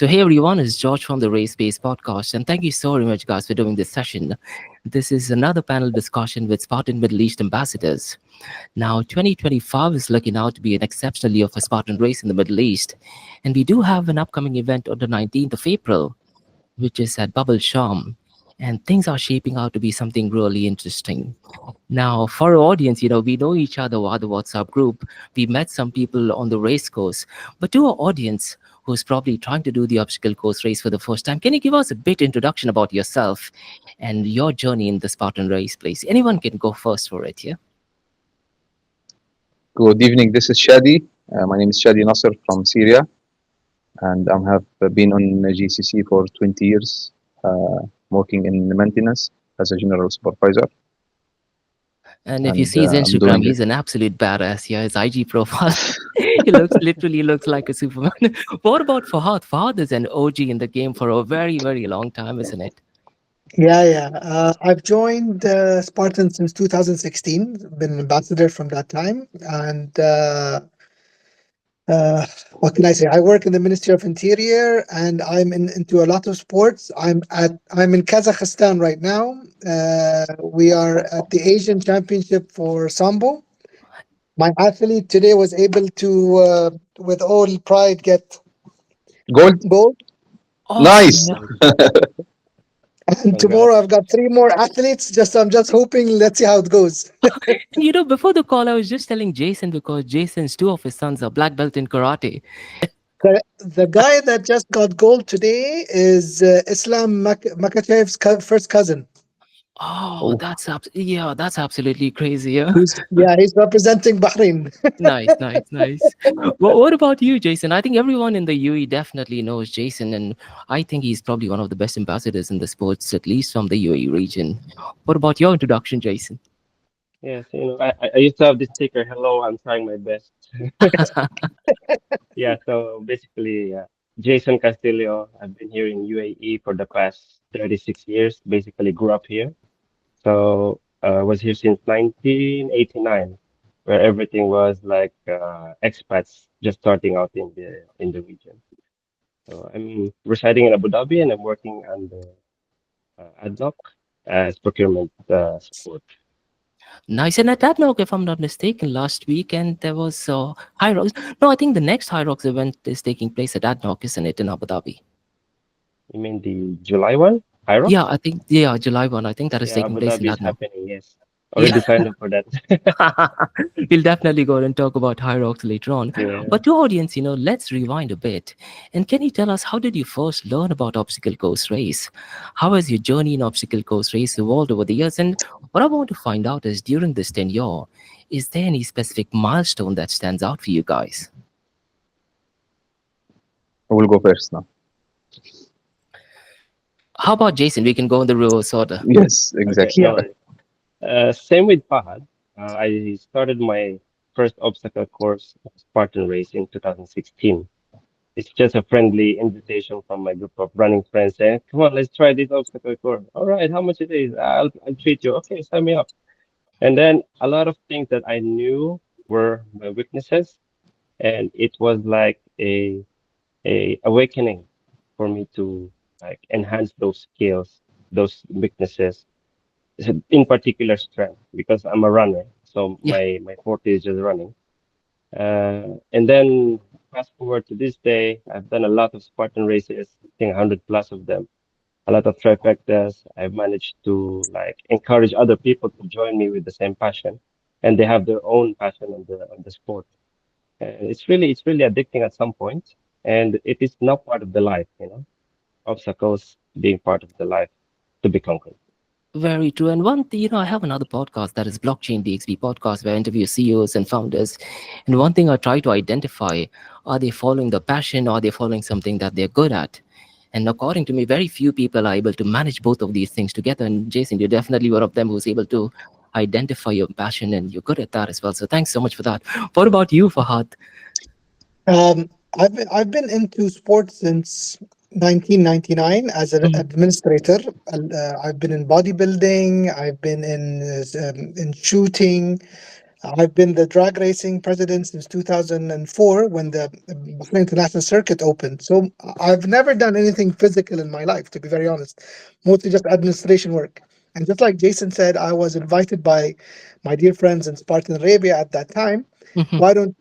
So, hey everyone, it's George from the Race Based Podcast, and thank you so very much, guys, for doing this session. This is another panel discussion with Spartan Middle East ambassadors. Now, 2025 is looking out to be an exceptional year for Spartan Race in the Middle East, and we do have an upcoming event on the 19th of April, which is at Bab Al Shams. And things are shaping out to be something really interesting. Now, for our audience, we know each other via the WhatsApp group. We met some people on the race course. But to our audience who's probably trying to do the obstacle course race for the first time, can you give us a bit introduction about yourself and your journey in the Spartan race, please? Anyone can go first for it, yeah? Good evening. This is Shadi. My name is Shadi Nasser from Syria, and I have been on GCC for 20 years, working in maintenance as a general supervisor. And if you And see his I'm doing Instagram, it. he's an absolute badass. Yeah, his IG profile, he looks like a Superman. What about Fahad? Fahad is an OG in the game for a very, very long time, isn't it? Yeah. I've joined Spartan since 2016. Been an ambassador from that time, and what can I say? I work in the Ministry of Interior, and into a lot of sports. I'm in Kazakhstan right now. We are at the Asian Championship for Sambo. My athlete today was able to, with all pride, get Gold, gold. Awesome. nice. Yeah. And tomorrow Congrats. I've got three more athletes. I'm just hoping. Let's see how it goes. Before the call, I was just telling Jason because Jason's two of his sons are black belt in karate. The guy that just got gold today is Islam Makachev's first cousin. Oh, Oh, that's absolutely crazy. Yeah. He's representing Bahrain. Nice, nice, nice. Well, what about you, Jason? I think everyone in the UAE definitely knows Jason, and I think he's probably one of the best ambassadors in the sports, at least from the UAE region. What about your introduction, Jason? Yes, I used to have this sticker, hello, I'm trying my best. Yeah, so basically, Jason Castillo, I've been here in UAE for the past 36 years, basically grew up here. So I was here since 1989, where everything was like expats just starting out in the region. So I'm residing in Abu Dhabi and I'm working on the ADNOC as procurement support. Nice. And at that note, if I'm not mistaken, last weekend there was HYROX. No, I think the next HYROX event is taking place at ADNOC, isn't it, in Abu Dhabi? You mean the July one? Yeah, HYROX? I think, yeah, July 1. I think that is Yeah, taking Abu place in Dhabi is ADNOC. happening, yes. Yeah. Already signed up for that. We'll definitely go and talk about HYROX later on. Yeah. But to audience, let's rewind a bit. And can you tell us how did you first learn about obstacle course race? How has your journey in obstacle course race evolved over the years? And what I want to find out is during this tenure, is there any specific milestone that stands out for you guys? I will go first now. How about Jason? We can go in the reverse order. Yes, Okay, exactly. no worries. Same with Fahad. I started my first obstacle course, Spartan Race, in 2016. It's just a friendly invitation from my group of running friends saying, "Come on, let's try this obstacle course." All right, how much it is? I'll treat you. Okay, sign me up. And then a lot of things that I knew were my weaknesses, and it was like a awakening for me to like enhance those skills, those weaknesses, in particular strength, because I'm a runner. So Yeah. my forte is just running. And then fast forward to this day, I've done a lot of Spartan races, I think 100 plus of them, a lot of trifectas. I've managed to like encourage other people to join me with the same passion, and they have their own passion on the sport. And it's really addicting at some point, and it is now part of the life, obstacles being part of the life to be conquered. Very true. And one thing, I have another podcast that is Blockchain DXB podcast where I interview CEOs and founders. And one thing I try to identify, are they following the passion or are they following something that they're good at? And according to me, very few people are able to manage both of these things together. And Jason, you're definitely one of them who's able to identify your passion and you're good at that as well. So thanks so much for that. What about you, Fahad? Um, I've been into sports since 1999 as an Mhm. administrator. I've been in bodybuilding. I've been in shooting. I've been the drag racing president since 2004 when the Bahrain International Circuit opened. So I've never done anything physical in my life, to be very honest, mostly just administration work. And just like Jason said, I was invited by my dear friends in Spartan Arabia at that time. Mhm. Why don't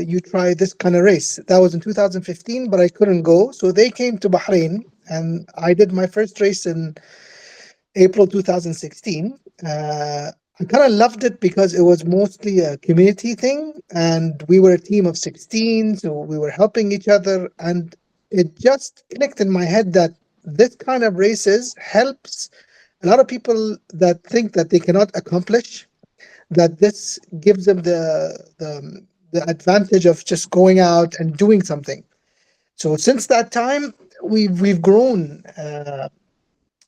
you try this kind of race? That was in 2015, but I couldn't go. So they came to Bahrain and I did my first race in April 2016. I kind of loved it because it was mostly a community thing, and we were a team of 16, so we were helping each other, and it just clicked in my head that this kind of races helps a lot of people that think that they cannot accomplish, that this gives them the advantage of just going out and doing something. So since that time, we've grown.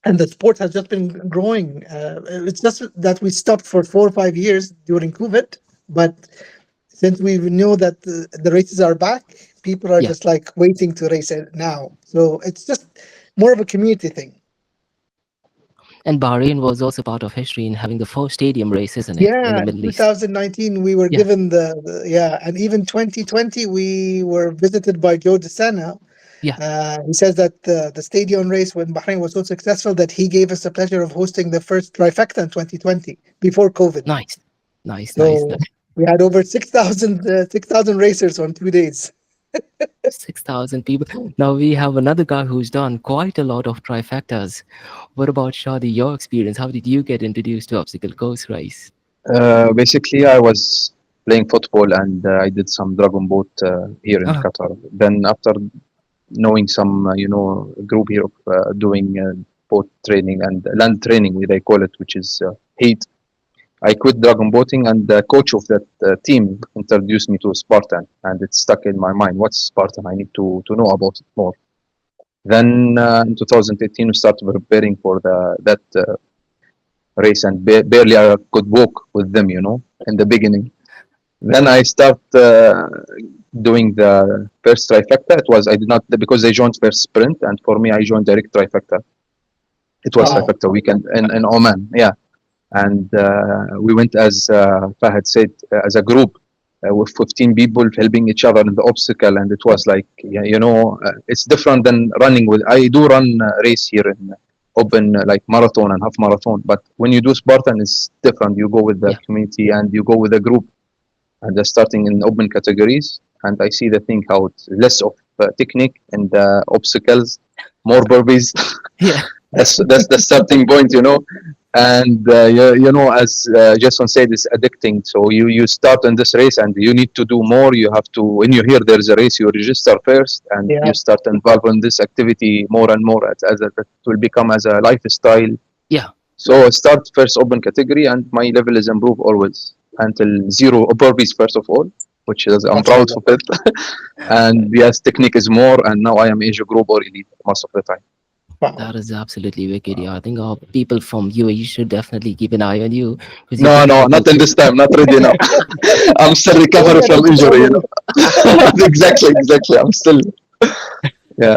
And the sport has just been growing. It's just that we stopped for 4 or 5 years during COVID, but since we know that the races are back, people are Yeah. just like waiting to race it now. So it's just more of a community thing. And Bahrain was also part of history in having the first stadium race, isn't it, in the Yeah, in Middle East? 2019 we were Yeah. given yeah, and even 2020 we were visited by Joe DeSena. Yeah. He says that the stadium race when Bahrain was so successful that he gave us the pleasure of hosting the first trifecta in 2020 before COVID. Nice. Nice. Nice. So we had over 6,000 racers on 2 days. 6,000 people. Now we have another guy who's done quite a lot of trifectas. What about Shadi, your experience? How did you get introduced to obstacle course race? Basically, I was playing football and I did some dragon boat here in Uh, Qatar. Then after knowing some, group here of doing boat training and land training, they call it, which is heat. I quit dragon boating, and the coach of that team introduced me to Spartan, and it stuck in my mind. What's Spartan? I need to know about it more. Then in 2018, we started preparing for that race, and barely I could walk with them, in the beginning. Then I start doing the first trifecta. It was I did not because they joined first sprint, and for me I joined direct trifecta. It was Wow. trifecta weekend in Oman, yeah. And we went as Fahad said as a group with 15 people helping each other in the obstacle, and it was like it's different than running with. I do run race here in open like marathon and half marathon, but when you do Spartan, it's different. You go with the yeah. community and you go with a group and starting in open categories. And I see the thing how it's less of technique and obstacles, more burpees. Yeah. That's the starting point, And as Jason said, it's addicting. So you start in this race and you need to do more. You have to when you hear there's a race, you register first and Yeah. you start involved in this activity more and more it will become as a lifestyle. Yeah. So I start first open category, and my level is improved always until zero burpees first of all, which is I'm proud MashaAllah. of it. And yes, technique is more, and now I am Asia group or elite most of the time. Wow. That is absolutely wicked. Yeah. I think our people from UAE should definitely keep an eye on you because you're No, doing no, something not in good. this time. Not ready now. I'm still Don't recovering get from into injury. trouble. Exactly. I'm still. Yeah.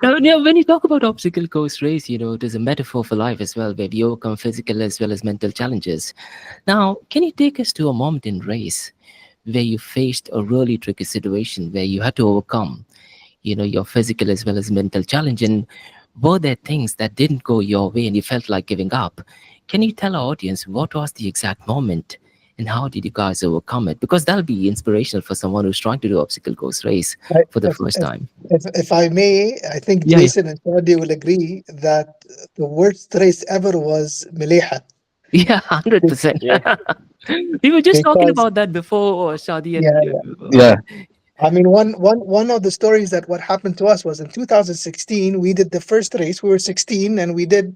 Now, when you talk about obstacle course race, it is a metaphor for life as well, where we overcome physical as well as mental challenges. Now, can you take us to a moment in race where you faced a really tricky situation where you had to overcome, your physical as well as mental challenge? And were there things that didn't go your way and you felt like giving up? Can you tell our audience what was the exact moment and how did you guys overcome it? Because that'll be inspirational for someone who's trying to do obstacle course race I- for the If, first if, time. if I may, I think Yeah, yeah. Jason and Shadi will agree that the worst race ever was Meleha. Yeah, 100%. Yeah. We were just talking Because, about that before, Shadi, yeah, and Yeah. I mean, one of the stories that what happened to us was in 2016. We did the first race. We were 16, and we did.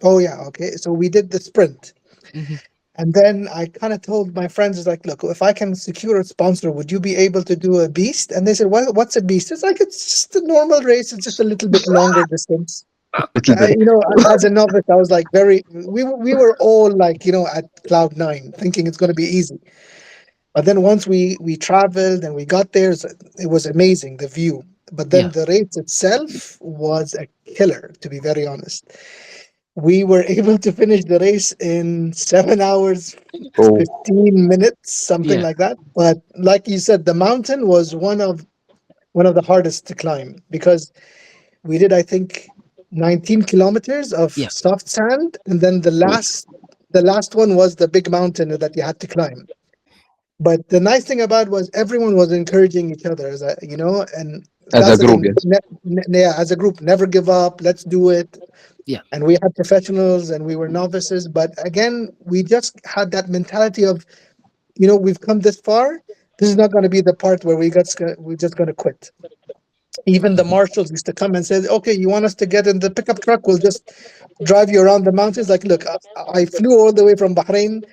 Oh yeah, okay. So we did the sprint, Mhm. and then I kind of told my friends, "Is like, look, if I can secure a sponsor, would you be able to do a beast?" And they said, "What's a beast?" It's like it's just a normal race. It's just a little bit longer distance. Little bit. As a novice, I was like we were all like at cloud nine, thinking it's going to be easy. But then once we traveled and we got there, it was amazing, the view. But then Yeah. the race itself was a killer, to be very honest. We were able to finish the race in 7 hours, Oh, 15 minutes, something Yeah. like that. But like you said, the mountain was one of the hardest to climb because we did, I think, 19 kilometers of Yeah. soft sand, and then the last one was the big mountain that you had to climb. But the nice thing about was everyone was encouraging each other, and as a that's the group, thing. yes. Yeah, as a group, never give up. Let's do it. Yeah. And we had professionals and we were novices, but again, we just had that mentality of, we've come this far. This is not going to be the part where we're just going to quit. Even the Mhm. marshals used to come and say, "Okay, you want us to get in the pickup truck? We'll just drive you around the mountains." Like, look, I flew all the way from Bahrain.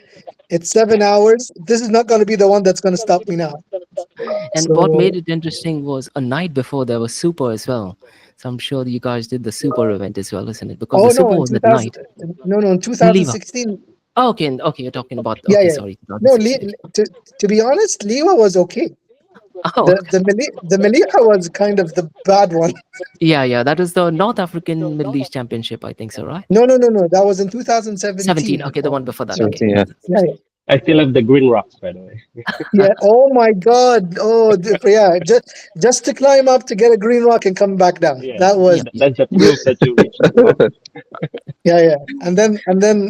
It's 7 hours. This is not going to be the one that's going to stop me now. And what So, made it interesting was a night before there was Super as well. So I'm sure you guys did the Super event as well, isn't it? Because oh the no, Super in was at 2000, night no, no, in in Liva. 2016, Oh, okay. Okay, you're talking about, yeah, okay, yeah. sorry, No, 2016. to be honest, Liwa was okay. Oh, The Maliha was kind of the bad one. yeah, yeah. That was the North African Middle East Championship, I think so, right? No, no, no, no. That was in 17. 2017. Okay, the one before that. Okay. 17, yeah. Yeah, yeah. I still have the green rocks, by the way. Yeah. Oh my God. Oh, yeah. Just to climb up to get a green rock and come back down. Yeah, That Yeah, was, yeah. that's a proof that you reached the top. yeah, yeah. And then,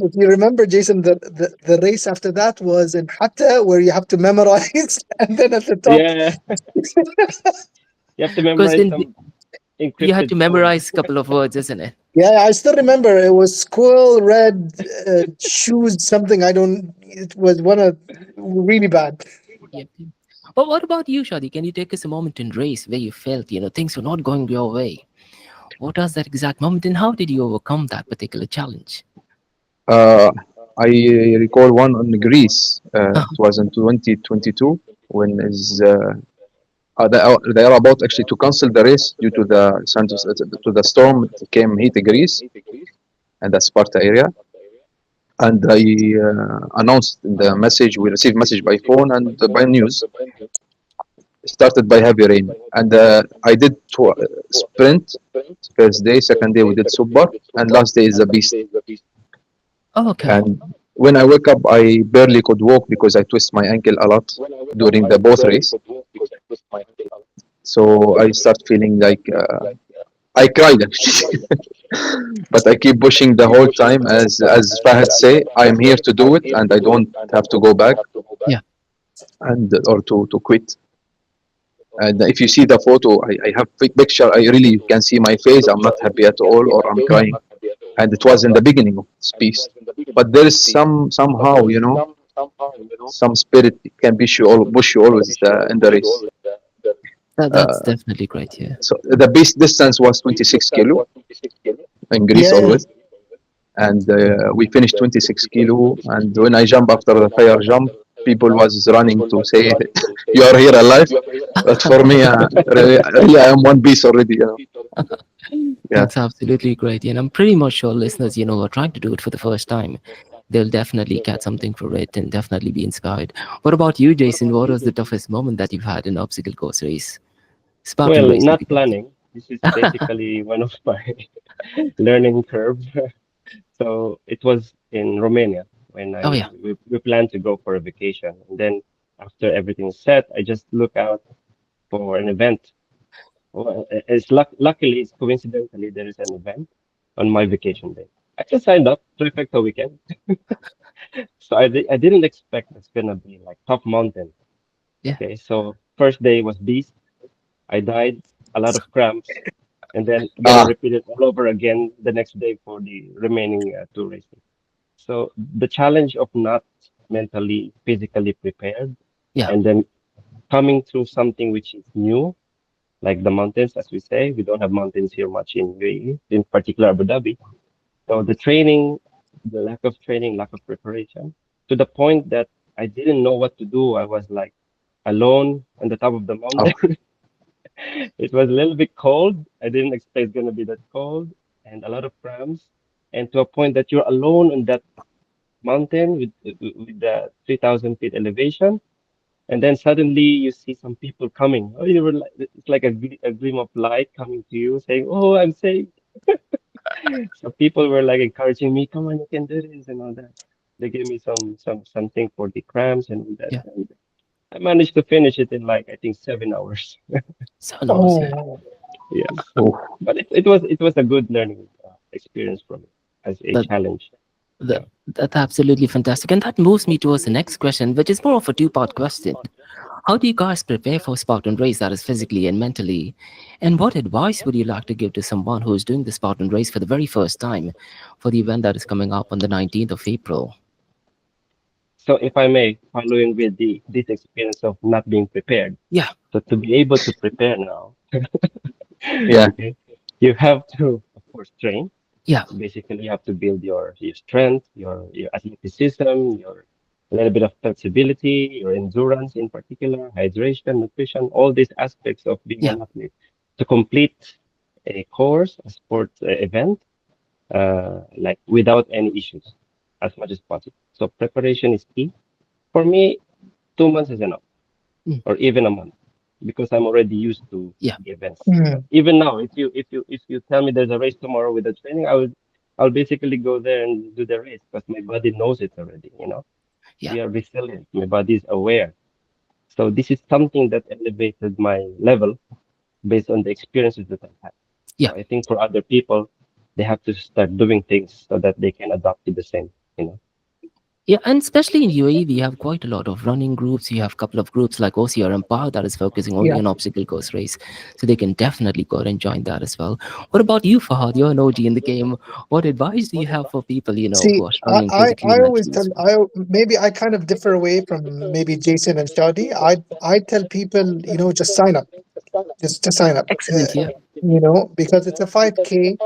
if you remember, Jason, the race after that was in Hatta, where you have to memorize, and then at the top, Yeah, you have to Because memorize some you had encrypted to code. memorize a couple of words, isn't it? yeah, I still remember it was squirrel red shoes, something. I don't. It was one of really bad. Yep. But what about you, Shadi? Can you take us a moment in race where you felt, things were not going your way? What was that exact moment and how did you overcome that particular challenge? Uh, I recall one on Greece. It was in 2022 when they are about actually to cancel the race due to the storm. It came hit Greece and the Sparta area. And I announced in the message. We received message by phone and by news. Started by heavy rain, and I did sprint. First day, second day we did super, and last day is the beast. Oh, okay. And when I wake up, I barely could walk because I twist my ankle a lot during the both race. So I start feeling like I cried actually, but I keep pushing the whole time. As Fahad say, I am here to do it, and I don't have to go back Yeah. and or to quit. And if you see the photo, I have big picture. I really you can see my face. I'm not happy at all, or I'm crying. Mhm. And it was in the beginning of this piece. But there is somehow, some spirit can push you always in the race. That's definitely great. Yeah. So the base distance was 26 kilo in Greece Yeah, always, and we finished 26 kilo. And when I jump after the fire jump, people was running to say, "You are here alive." But for me, really, I am one piece already. Yeah. That's absolutely great. And I'm pretty much sure listeners, who are trying to do it for the first time, they'll definitely catch something for it and definitely be inspired. What about you, Jason? What was the toughest moment that you've had in obstacle course race? Spartan Well, race, if you not can say. planning. This is basically one of my learning curve. So it was in Romania when Oh, yeah. we planned to go for a vacation. And then after everything's set, I just look out for an event. Well, luckily, it's coincidentally, there is an event on my vacation day. I just signed up, trifecta weekend. So I didn't expect it's gonna be like top mountain. Yeah. Okay, so first day was beast. I died, a lot of cramps, and then gonna Ah, repeat it all over again the next day for the remaining two races. So the challenge of not mentally, physically prepared, Yeah. and then coming through something which is new, like the mountains, as we say, we don't have mountains here much in UAE, in particular Abu Dhabi. So the training, the lack of training, lack of preparation, to the point that I didn't know what to do. I was like alone on the top of the oh, mountain. It was a little bit cold. I didn't expect it's gonna be that cold and a lot of cramps. And to a point that you're alone on that mountain with the 3,000 feet elevation, and then suddenly you see some people coming. Oh, you were like, it's like a gleam of light coming to you, saying, "Oh, I'm safe." So people were like encouraging me, come on, you can do this and all that. They gave me something for the cramps and all that. Yeah. And I managed to finish it in like I think 7 hours. So knows, yeah. Oh, Yes, Oh, but it was a good learning experience from it as a That, challenge. that Yeah. that's absolutely fantastic. And that moves me towards the next question, which is more of a two-part question. How do you guys prepare for Spartan race, that is physically and mentally? And what advice would you like to give to someone who is doing the Spartan race for the very first time for the event that is coming up on the 19th of April? So if I may, following with the this experience of not being prepared, Yeah, so to be able to prepare now, yeah, okay, you have to of course train. yeah, Basically, you have to build your strength, your athleticism, your a little bit of flexibility, your endurance in particular, hydration, nutrition, all these aspects of being yeah, an athlete. To complete a course, a sport event, like without any issues, as much as possible. So preparation is key. For me, 2 months is enough, mm, or even a month, because I'm already used to yeah, the events. mm, Even now, if you tell me there's a race tomorrow with the training, I'll basically go there and do the race because my body knows it already. yeah, We are resilient. My body is aware. So this is something that elevated my level based on the experiences that I've had. yeah. So I think for other people, they have to start doing things so that they can adopt to the same. Yeah, and especially in UAE, we have quite a lot of running groups. You have a couple of groups like OCR and Power that is focusing only yeah. on obstacle course race. So they can definitely go and join that as well. What about you, Fahad? You're an OG in the game. What advice do you have for people, See, who are struggling physically, I always mentally tell as well? maybe I kind of differ away from maybe Jason and Shadi. I tell people, just sign up, just sign up, Excellent, yeah. because it's a 5K.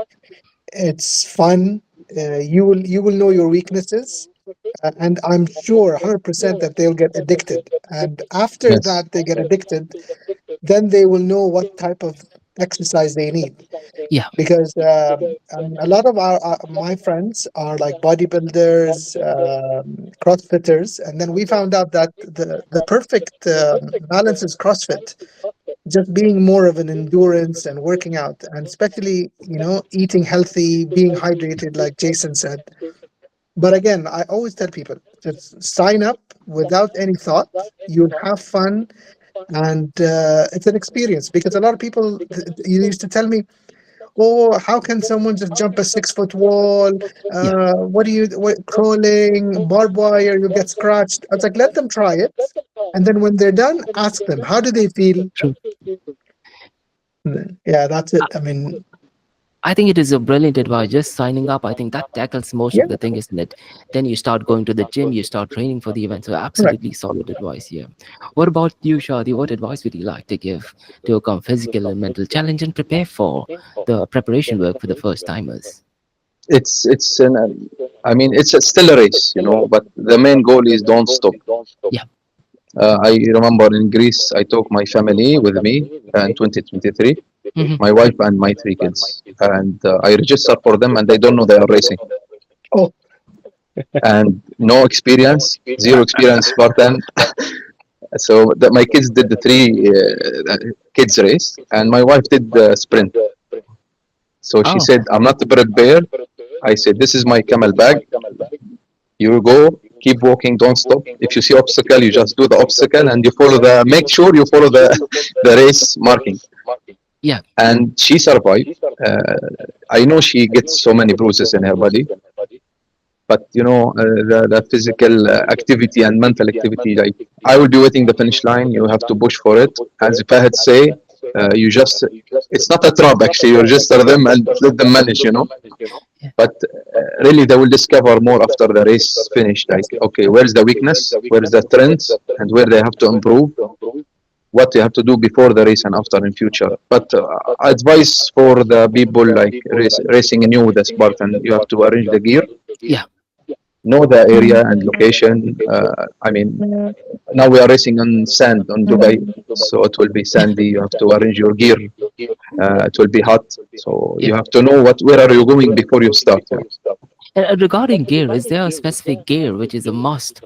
It's fun. You will know your weaknesses, and I'm sure 100% that they'll get addicted. And after yes, that, they get addicted, then they will know what type of exercise they need. Yeah, Because I mean, a lot of my friends are like bodybuilders, CrossFitters, and then we found out that the perfect balance is CrossFit, just being more of an endurance and working out, and especially eating healthy, being hydrated, like Jason said. But again, I always tell people just sign up without any thought. You'll have fun, and it's an experience. Because a lot of people you used to tell me, "Oh, how can someone just jump a 6 foot wall? yeah, What crawling, barbed wire, you get scratched." I was like, let them try it. And then when they're done, ask them, how do they feel? true. Yeah, that's it. I mean, I think it is a brilliant advice. Just signing up, I think that tackles most yeah, of the thing, isn't it? Then you start going to the gym, you start training for the event. So correct. absolutely solid advice here. What about you, Shadi? What advice would you like to give to overcome physical and mental challenge and prepare for the preparation work for the first timers? it's an, I mean, still a race, but the main goal is don't stop. Yeah. I remember in Greece, I took my family with me in 2023, Hmm. my wife and my three kids, and I register for them, and they don't know they are racing, Oh, and no experience, zero experience, Spartan. So my kids did the three kids race, and my wife did the sprint. So she Oh, said, "I'm not prepared." I said, "This is my camel bag. You go, keep walking, don't stop. If you see obstacle, you just do the obstacle, and you follow the. Make sure you follow the the race marking." yeah, And she survived. I know she gets so many bruises in her body, but the physical activity and mental activity, like I will be waiting the finish line, you have to push for it, as Fahad say. You just, it's not a trap actually, you register them and let them manage. yeah, But really they will discover more after the race finished, like, okay, where's the weakness, where's the strengths, and where they have to improve, what you have to do before the race and after in future. But advice for the people like racing new with the Spartan, you have to arrange the gear, yeah, know the area and location. I mean, now we are racing on sand on Dubai, so it will be sandy. You have to arrange your gear. It will be hot, so yeah. you have to know where are you going before you start. Yeah. And regarding gear, is there a specific gear which is a must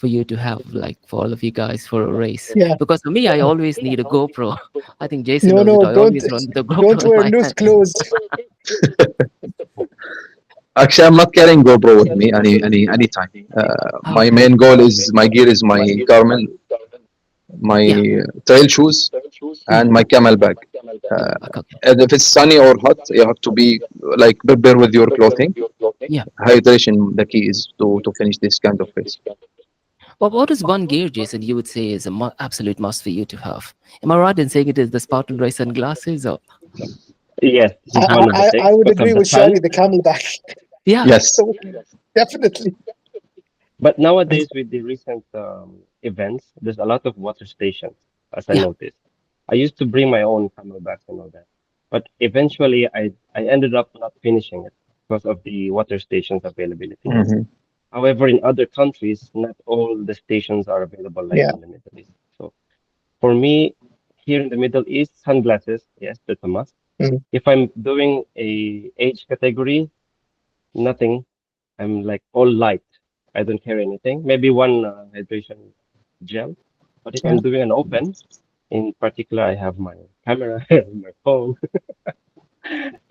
for you to have, like, for all of you guys, for a race? Yeah. Because for me, I always need a GoPro. I think Jason No, knows it. no, I always run with the don't GoPro in wear my loose hand. clothes. Actually, I'm not carrying GoPro with me anytime. My Okay. main goal is my gear is my Garmin, my Yeah. trail shoes, and my camel bag. Uh, Okay. and if it's sunny or hot, you have to be like prepare with your clothing. Yeah. Hydration, the key is to finish this kind of race. Well, what is one gear, Jason, you would say is a absolute must for you to have? Am I right in saying it is the Spartan Race sunglasses? Or Yes, this is one of the I things would because of agree the with Shadi, sun. the camelback. yeah, Yes. So definitely. But nowadays, with the recent events, there's a lot of water stations, as I yeah, noticed. I used to bring my own camelbacks and all that, but eventually, I ended up not finishing it because of the water stations availability. Hmm. However, in other countries, not all the stations are available, like Yeah. in the Middle East. So for me, here in the Middle East, sunglasses, yes, that's a must. Mm. If I'm doing a age category, nothing. I'm like all light. I don't carry anything. Maybe one hydration gel. But if Yeah. I'm doing an open, in particular, I have my camera, my phone,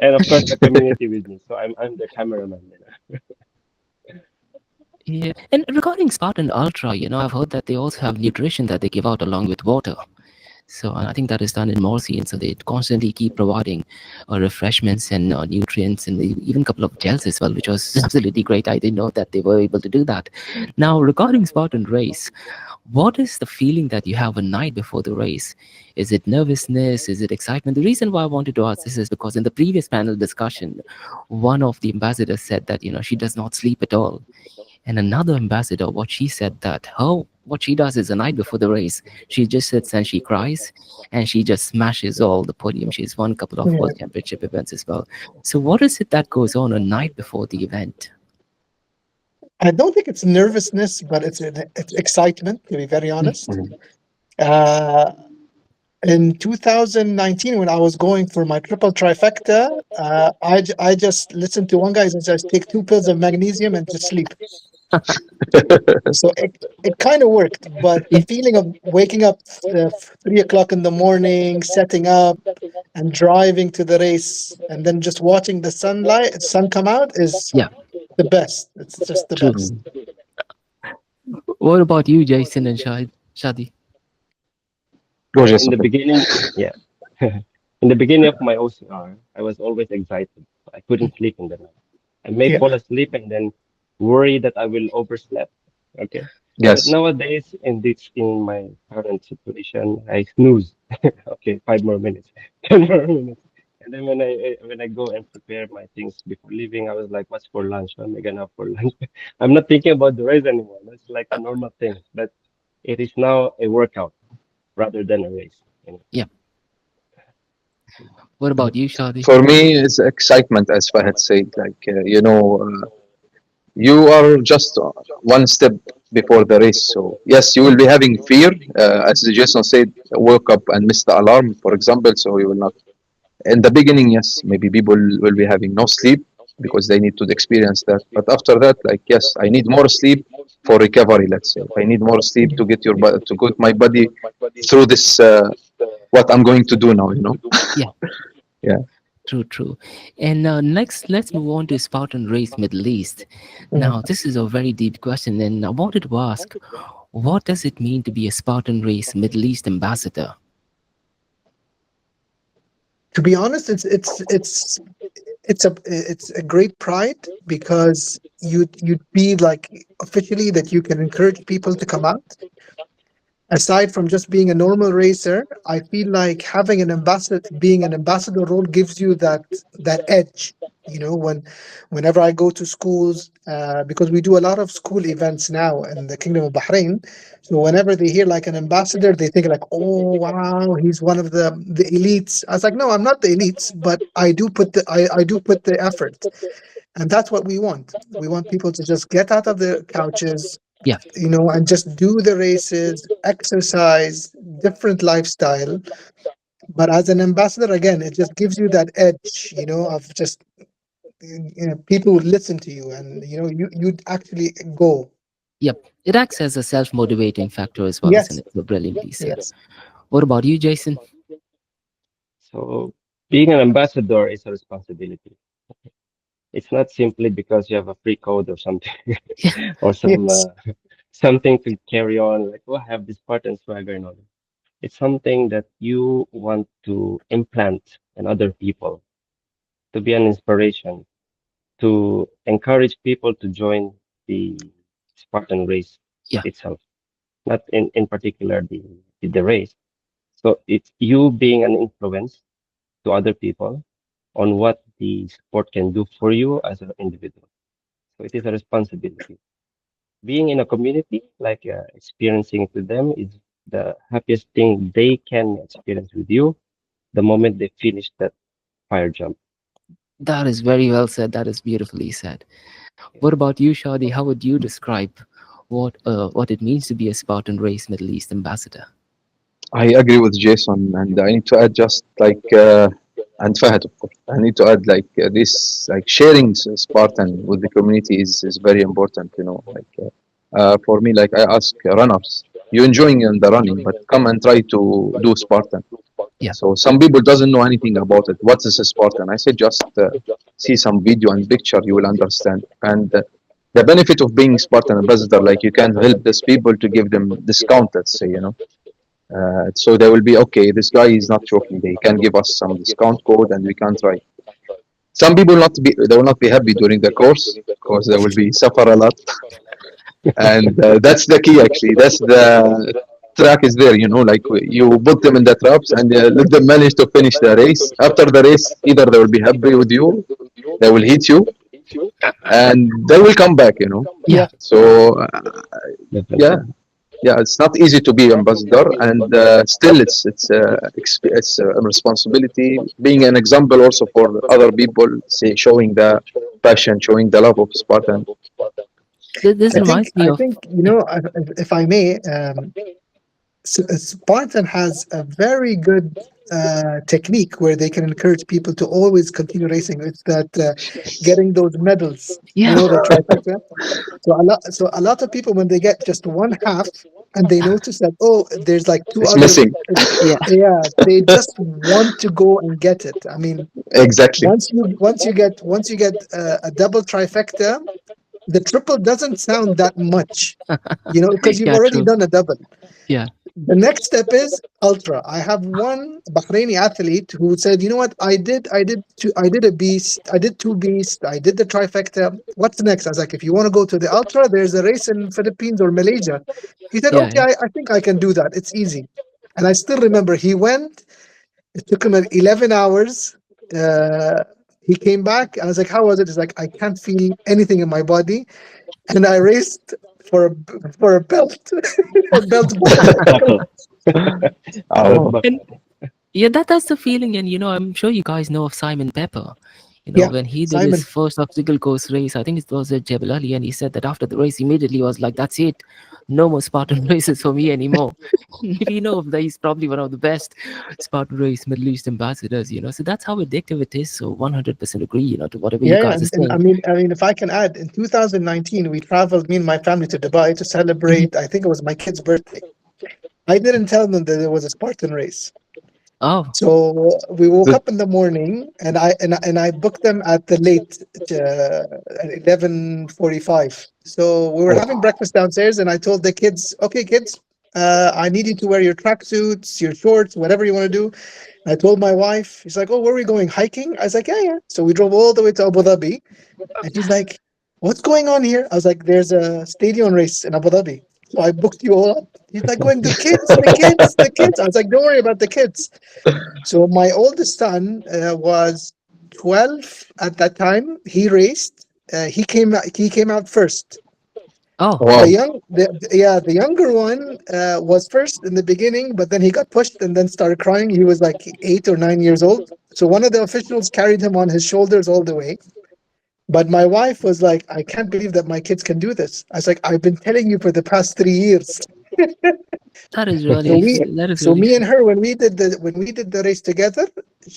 and of course the community with me. So I'm the cameraman. yeah. And regarding Spartan Ultra, I've heard that they also have nutrition that they give out along with water. So and I think that is done in more scenes. So they constantly keep providing refreshments and nutrients and even a couple of gels as well, which was absolutely great. I didn't know that they were able to do that. Now, regarding Spartan Race, what is the feeling that you have a night before the race? Is it nervousness? Is it excitement? The reason why I wanted to ask this is because in the previous panel discussion, one of the ambassadors said that she does not sleep at all, and another ambassador, what she said that what she does is the night before the race, she just sits and she cries, and she just smashes all the podium. She's won a couple of Yeah. world championship events as well. So what is it that goes on a night before the event? I don't think it's nervousness, but it's excitement, to be very honest. Hmm. Uh, in 2019, when I was going for my triple trifecta, I just listened to one guy and just take 2 pills of magnesium and just sleep. So it kind of worked, but the Yeah, feeling of waking up 3 o'clock in the morning, setting up, and driving to the race, and then just watching the sun come out is yeah, the best. It's just the true. best. What about you, Jason and Shadi? In Gorgeous. the beginning, yeah. In the beginning of my OCR, I was always excited. I couldn't sleep in the night. I may Yeah. fall asleep and then worry that I will oversleep. Okay. But Yes. nowadays, in my current situation, I snooze. Okay, 5 more minutes, 10 more minutes. And then when I go and prepare my things before leaving, I was like, "What's for lunch? What am I gonna have for lunch?" I'm not thinking about the race anymore. That's like a normal thing. But it is now a workout rather than a race. Yeah. What about you, Shadi? For me, it's excitement, as Fahad said. Like, you are just one step before the race. So, yes, you will be having fear. As Jason said, woke up and missed the alarm, for example. So, you will not. In the beginning, yes, maybe people will be having no sleep because they need to experience that. But after that, like, yes, I need more sleep for recovery, let's say. I need more sleep to get to get my body through this, what I'm going to do now. Yeah. Yeah. True, true. And next, let's move on to Spartan Race Middle East. Mm. Now, this is a very deep question, and I wanted to ask, what does it mean to be a Spartan Race Middle East ambassador? To be honest, it's a great pride because you'd be like officially that you can encourage people to come out. Aside from just being a normal racer, I feel like having being an ambassador role gives you that edge. Whenever I go to schools, because we do a lot of school events now in the Kingdom of Bahrain, so whenever they hear like an ambassador, they think like, oh wow, he's one of the elites. I was like, no, I'm not the elites, but I do put the effort, and that's what we want. We want people to just get out of their couches, Yeah, and just do the races, exercise, different lifestyle. But as an ambassador, again, it just gives you that edge, of just people would listen to you, and you'd actually go. Yep, it acts as a self-motivating factor as well, isn't Yes, it? So brilliantly said. yes. What about you, Jason? So being an ambassador is a responsibility. It's not simply because you have a free code or something or some Yes. something to carry on, like, oh, I have this Spartan swagger and all. It's something that you want to implant in other people to be an inspiration, to encourage people to join the Spartan race Yeah, itself, not in particular the race. So it's you being an influence to other people on what the sport can do for you as an individual. So it is a responsibility. Being in a community, like experiencing it with them, is the happiest thing they can experience with you the moment they finish that fire jump. that is very well said. That is beautifully said. Yeah. What about you, Shadi? How would you describe what it means to be a Spartan Race Middle East ambassador? I agree with Jason, and I need to add just like and Fahad, of course. I need to add like this, like sharing Spartan with the community is very important. You know, like for me, like I ask runners, you enjoying in the running, but come and try to do Spartan. Yeah, So some people doesn't know anything about it. What is a Spartan? I said just see some video and picture, you will understand. And the benefit of being Spartan ambassador, like you can help these people to give them discount, let's say, you know. So they will be okay. This guy is not joking. They can give us some discount code, and we can try. Some people not be they will not be happy during the course because they will be suffer a lot, and that's the key actually. That's the track is there. You know, like you put them in the traps and let them manage to finish the race. After the race, either they will be happy with you, they will hit you, and they will come back. You know, yeah, Yeah. so yeah, Definitely. yeah, it's not easy to be ambassador, and still it's a responsibility. Being an example also for other people, say showing the passion, showing the love of Spartan. this I Yeah, think reminds me of you yeah, know, if I may, Spartan has a very good technique where they can encourage people to always continue racing. It's that getting those medals, you yeah, know, the trifecta. So a lot of people when they get just one half and they notice that oh, there's like two it's other. missing. yeah. Yeah, they just want to go and get it. I mean, Exactly. once you get a double trifecta, the triple doesn't sound that much, you know, because you've Yeah, already true. done a double. Yeah, The next step is ultra. I have one Bahraini athlete who said, "You know what? I did a beast. I did two beasts. I did the trifecta. What's next?" I was like, "If you want to go to the ultra, there's a race in Philippines or Malaysia." He said, yeah, "Okay, yeah. I think I can do that. It's easy." And I still remember he went. It took him 11 hours. Uh, he came back. I was like, "How was it?" He's like, "I can't feel anything in my body." And I raced for a belt, a belt buckle. Buckle. Belt Oh, And buckle. yeah, that's the feeling. And I'm sure you guys know of Simon Pepper. Yeah, When he did his Simon. first obstacle course race, I think it was at Jebel Ali, and he said that after the race, immediately was like, "That's it, no more Spartan races for me anymore." If you know that he's probably one of the best Spartan race Middle East ambassadors. So that's how addictive it is. So 100% agree. To whatever you Yeah, yeah, guys are and saying. I mean, if I can add, in 2019, we traveled, me and my family, to Dubai to Mhm. celebrate. I think it was my kid's birthday. I didn't tell them that there was a Spartan race. Oh, So we woke this, up in the morning, and I booked them at the late at 11:45. So we were having oh, breakfast downstairs, and I told the kids, "Okay, kids, I need you to wear your tracksuits, your shorts, whatever you want to do." I told my wife. She's like, "Oh, where are we going? Hiking?" I was like, "Yeah, yeah." So we drove all the way to Abu Dhabi, and she's like, "What's going on here?" I was like, "There's a stadium race in Abu Dhabi." So I booked you all up. He's like going, "The kids, the kids, the kids." I was like, "Don't worry about the kids." So my oldest son was 12 at that time. He raced. He came out first. oh, The wow. young yeah, the younger one was first in the beginning, but then he got pushed and then started crying. He was like 8 or 9 years old. So one of the officials carried him on his shoulders all the way. But my wife was like, "I can't believe that my kids can do this." I was like, "I've been telling you for the past 3 years." that is So really we, that is so really me and sweet. her, when we did the race together,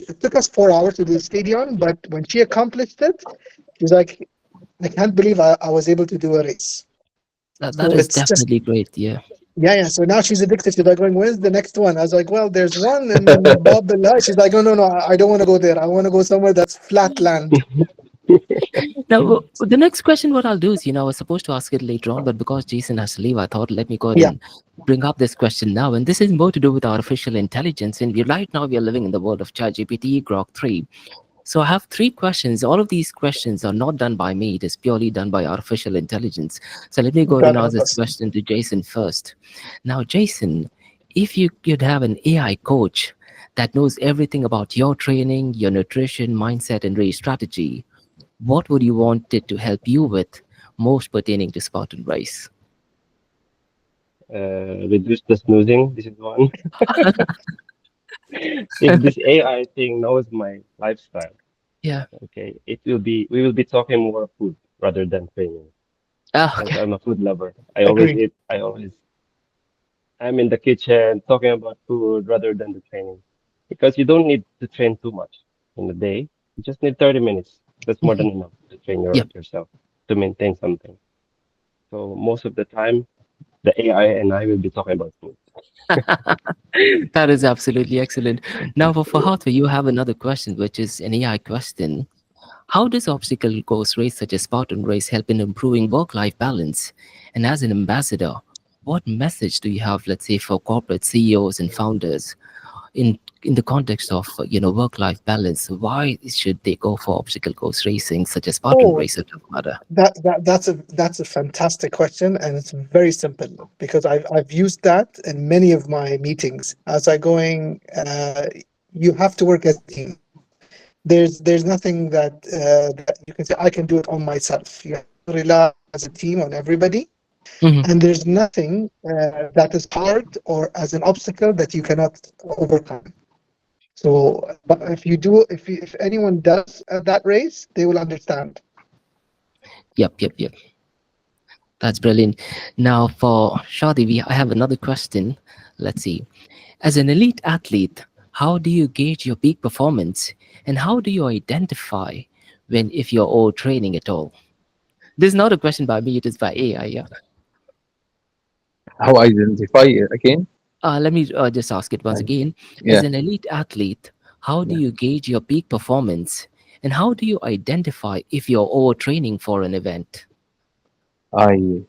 it took us 4 hours to do the stadium. But when she accomplished it, she's like, "I can't believe I was able to do a race." That So is it's just, definitely great. Yeah. yeah, yeah. So now she's addicted. She's like going, when's the next one? I was like, well, there's one in Bab Al. She's like, no, no, no, I don't want to go there. I want to go somewhere that's flat land. Now, the next question, what I'll do is, I was supposed to ask it later on, but because Jason has to leave, I thought let me go ahead Yeah, and bring up this question now. And this is more to do with artificial intelligence. And right now we are living in the world of ChatGPT, Grok 3. So I have three questions. All of these questions are not done by me. It is purely done by artificial intelligence. So let me go ahead God and ask help this us. question to Jason first. Now, Jason, if you could have an AI coach that knows everything about your training, your nutrition, mindset, and race strategy, what would you want it to help you with most pertaining to Spartan Race? Reduce the snoozing. This is one. If this AI thing knows my lifestyle, Yeah. okay, we will be talking more food rather than training. Ah, Because okay. I'm a food lover. I always Agreed. eat. I'm in the kitchen talking about food rather than the training. Because you don't need to train too much in a day. You just need 30 minutes. That's more Mhm. than enough to train Yep. yourself to maintain something. So most of the time, the AI and I will be talking about food. That is absolutely excellent. Now, for Fahad, you have another question, which is an AI question. How does obstacle course race such as Spartan Race help in improving work-life balance? And as an ambassador, what message do you have, let's say, for corporate CEOs and founders in the context of work-life balance? Why should they go for obstacle course racing such as Spartan Oh, Race or Matter? that's a fantastic question, and it's very simple because I've used that in many of my meetings. As I going, you have to work as a team. There's nothing that you can say I can do it on myself. You have to rely as a team on everybody, Mhm. and there's nothing that is hard or as an obstacle that you cannot overcome. So, but if anyone does that race, they will understand. Yep, yep, yep. That's brilliant. Now, for Shadi, I have another question. Let's see. As an elite athlete, how do you gauge your peak performance, and how do you identify when if you're overtraining at all? This is not a question by me; it is by AI. Yeah. How I identify it again? Let me just ask it once I, again. As yeah, an elite athlete, how do yeah. you gauge your peak performance, and how do you identify if you're overtraining for an event? I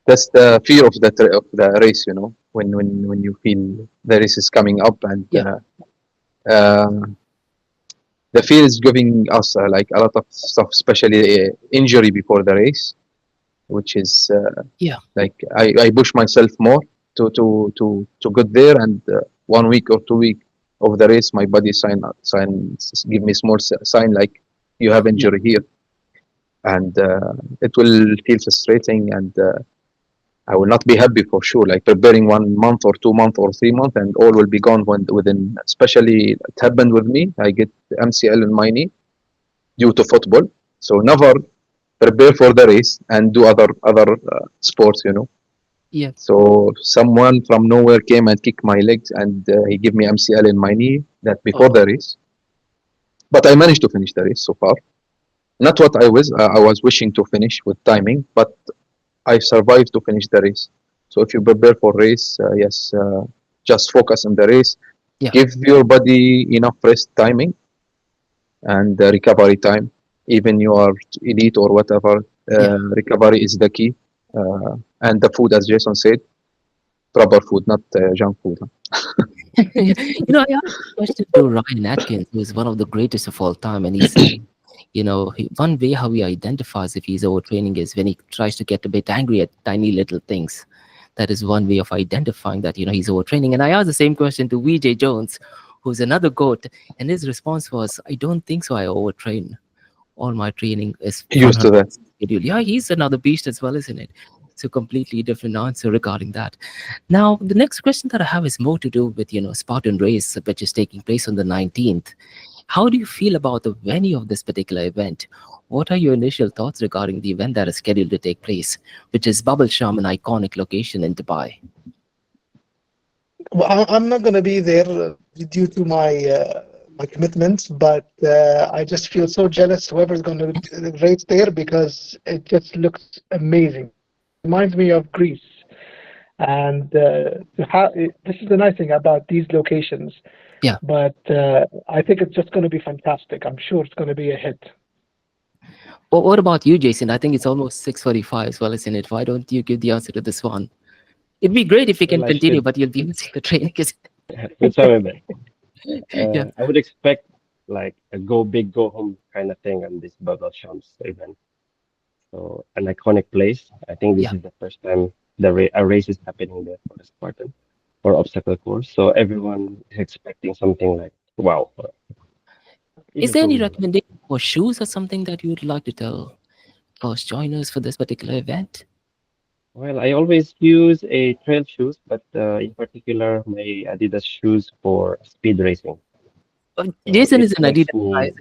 That's the fear of the race. When you feel the race is coming up, and Yeah. uh, the fear is giving us like a lot of stuff, especially injury before the race, which is Yeah. like I push myself more to get there, and 1 week or 2 week of the race, my body give me small sign like you have Yeah. injury here, and it will feel frustrating, and I will not be happy for sure. Like preparing 1 month or 2 months or 3 months, and all will be gone within. Especially it happened with me. I get MCL in my knee due to football. So never prepare for the race and do other sports. Yeah. So someone from nowhere came and kicked my legs, and he gave me MCL in my knee that before Oh. the race. But I managed to finish the race so far. Not what I was wishing to finish with timing, but I survived to finish the race. So if you prepare for race, yes, just focus on the race. Yeah. Give your body enough rest timing and recovery time. Even you are elite or whatever, Yeah. recovery is the key. And the food, as Jason said, proper food, not junk food. I asked a question to Ryan Atkins, who is one of the greatest of all time, and he said, one way how he identifies if he's overtraining is when he tries to get a bit angry at tiny little things. That is one way of identifying that, he's overtraining. And I asked the same question to VJ Jones, who's another GOAT, and his response was, I don't think so, I overtrain. All my training is Used to 100% that. schedule. Yeah, he's another beast as well, isn't it? It's a completely different answer regarding that. Now, the next question that I have is more to do with, Spartan Race, which is taking place on the 19th. How do you feel about the venue of this particular event? What are your initial thoughts regarding the event that is scheduled to take place, which is Bab Al Shams, an iconic location in Dubai? Well, I'm not going to be there due to my commitments, but I just feel so jealous whoever's going to race there because it just looks amazing. reminds me of Greece. And this is the nice thing about these locations. Yeah. But I think it's just going to be fantastic. I'm sure it's going to be a hit. Well, what about you, Jason? I think it's almost 6:45 as well, isn't it? Why don't you give the answer to this one? It'd be great if you can Well, I continue, should. but you'll be missing the train. We'll try my best. Yeah. I would expect like a go big, go home kind of thing on this Bab Al Shams event. So an iconic place. I think this Yeah. is the first time a race is happening there for the Spartan or obstacle course. So everyone is expecting something like wow. Or Is even there for any me. recommendation for shoes or something that you would like to tell first joiners for this particular event? Well, I always use a trail shoes, but in particular my Adidas shoes for speed racing. So Jason it is an makes Adidas guy.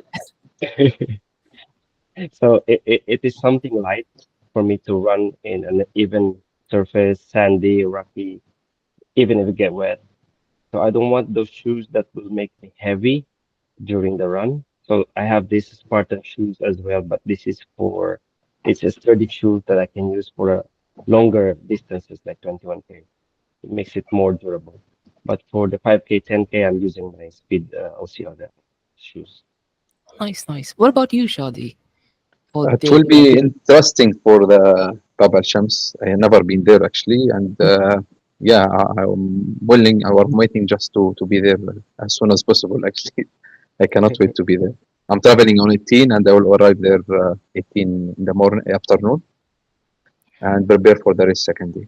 me so it is something light for me to run in an even surface, sandy, rocky, even if it get wet. So I don't want those shoes that will make me heavy during the run. So I have these Spartan shoes as well, but it's a sturdy shoe that I can use for longer distances like 21K. It makes it more durable. But for the 5K, 10K, I'm using my speed OCR shoes. Nice, nice. What about you, Shadi? For It the will be interesting for the Bab Al Shams. I have never been there actually, and yeah, I'm willing. I'm waiting just to be there as soon as possible. Actually, I cannot wait to be there. I'm traveling on 18, and I will arrive there 18 in the morning, afternoon, and prepare for the race second day.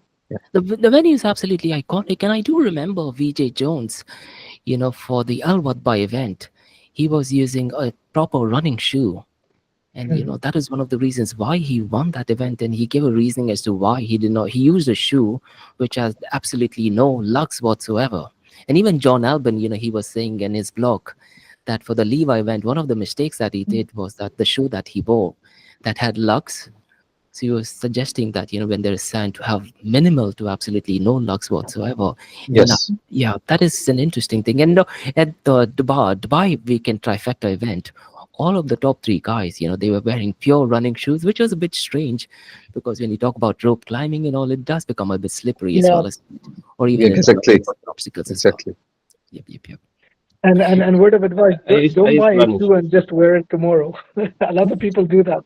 the venue is absolutely iconic, and I do remember VJ Jones. For the Al Wadbai event, he was using a proper running shoe. And that is one of the reasons why he won that event. And he gave a reasoning as to why he did not. He used a shoe which has absolutely no lugs whatsoever. And even John Albin, he was saying in his blog that for the Levi event, one of the mistakes that he did was that the shoe that he wore that had lugs. So he was suggesting that when there is sand, to have minimal to absolutely no lugs whatsoever. And Yes, yeah, that is an interesting thing. And at the Dubai Weekend Trifecta event, all of the top three guys, they were wearing pure running shoes, which was a bit strange because when you talk about rope climbing and all, it does become a bit slippery as Yeah. well as, or yeah, even in exactly, obstacles as well. exactly. Yep. And word of advice: I use don't buy a running shoe shoes. and just wear it tomorrow. A lot of people do that.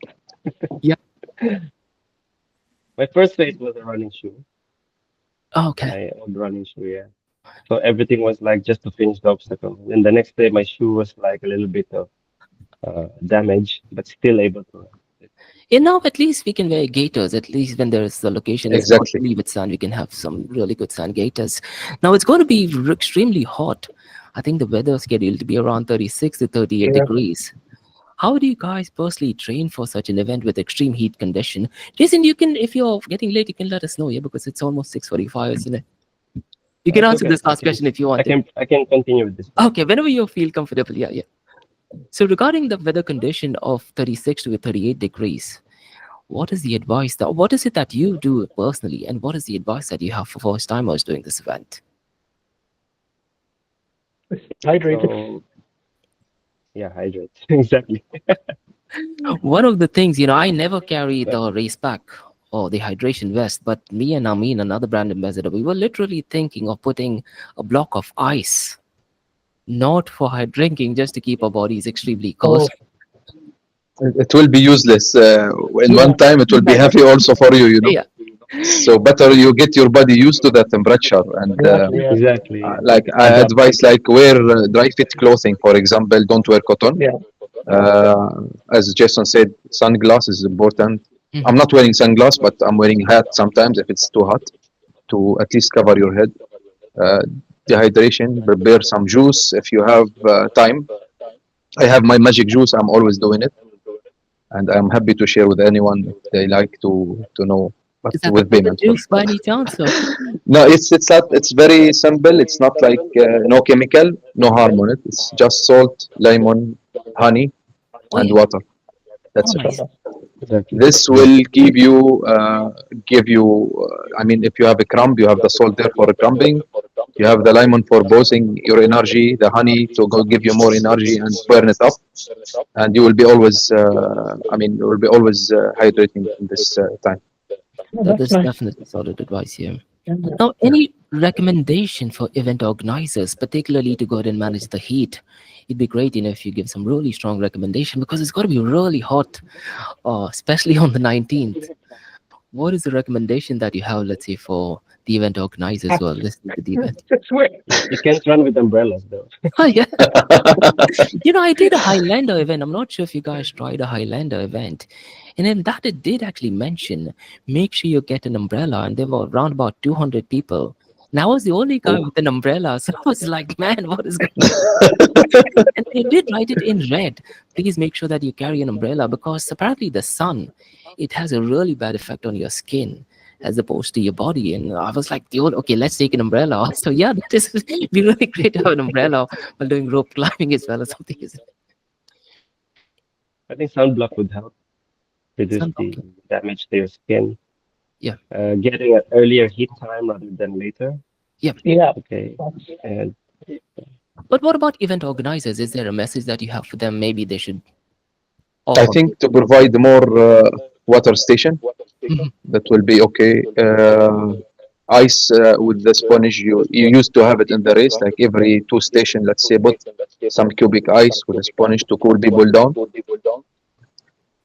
My first race was a running shoe, Okay. my old running shoe, yeah. So everything was like just to finish the obstacle. And the next day, my shoe was like a little bit of damage, but still able to run. Now at least we can wear gaiters. At least when the location is not Exactly. fully with sun, we can have some really good sun gaiters. Now it's going to be extremely hot. I think the weather is scheduled to be around 36 to 38 Yeah. degrees. How do you guys personally train for such an event with extreme heat condition? Jason, you can, if you're getting late, you can let us know, yeah, because it's almost 6:45, isn't it? You can It's answer okay. this last question if you want. I can continue with this. Okay, whenever you feel comfortable. Yeah. So regarding the weather condition of 36 to 38 degrees, what is the advice what is it that you do personally, and what is the advice that you have for first timers doing this event? Hydrated. So yeah, hydrate. Exactly. One of the things, I never carry the race pack or the hydration vest, but me and Amin, another brand ambassador, we were literally thinking of putting a block of ice, not for drinking, just to keep our bodies extremely cold. It will be useless. In Yeah. one time, it will be heavy also for you. Yeah. So better you get your body used to that temperature. And Exactly. Yeah. Exactly. Yeah. like I And have advise, like wear dry fit clothing, for example. Don't wear cotton. Yeah. As Jason said, sunglasses is important. Mhm. I'm not wearing sunglasses, but I'm wearing hat sometimes if it's too hot to at least cover your head. Uh, Dehydration. Prepare some juice if you have time. I have my magic juice. I'm always doing it, and I'm happy to share with anyone if they like to know, but Is that the with lemon payment for juice sure. by any chance? Or? No, it's not. It's very simple. It's not like no chemical, no harm on it. It's just salt, lemon, honey, Oh, and yeah. water. That's Oh, it. nice. exactly. This will give you. I mean, if you have a cramp, you have the salt there for cramping. You have the lemon for boosting your energy. The honey to go give you more energy and burn it up. And you will be always. I mean, you will be always hydrating in this time. Oh, That that's is nice. definitely solid advice here. Yeah. Now, any recommendation for event organizers, particularly to go ahead and manage the heat? It'd be great, if you give some really strong recommendation because it's got to be really hot, especially on the 19th. What is the recommendation that you have, let's say, for the event organizers who are listening to the event? I swear. You can't run with umbrellas though. Oh, yeah. I did a Highlander event. I'm not sure if you guys tried a Highlander event. And in that, it did actually mention make sure you get an umbrella. And there were around about 200 people. And I was the only guy with an umbrella. So I was like, man, what is going on? And they did write it in red. Please make sure that you carry an umbrella because apparently the sun, it has a really bad effect on your skin as opposed to your body. And I was like, dude, okay, let's take an umbrella. So yeah, that is it'd be really great to have an umbrella while doing rope climbing as well or something. Isn't I think sunblock would help it? reduce Sunblock. the damage to your skin. Yeah. Getting an earlier heat time rather than later. Yeah. Okay. And But what about event organizers? Is there a message that you have for them? Maybe they should I offer. think to provide more water station, Mhm. that will be okay. Ice with the sponge, you used to have it in the race, like every 2 station, let's say, put some cubic ice with a sponge to cool people down.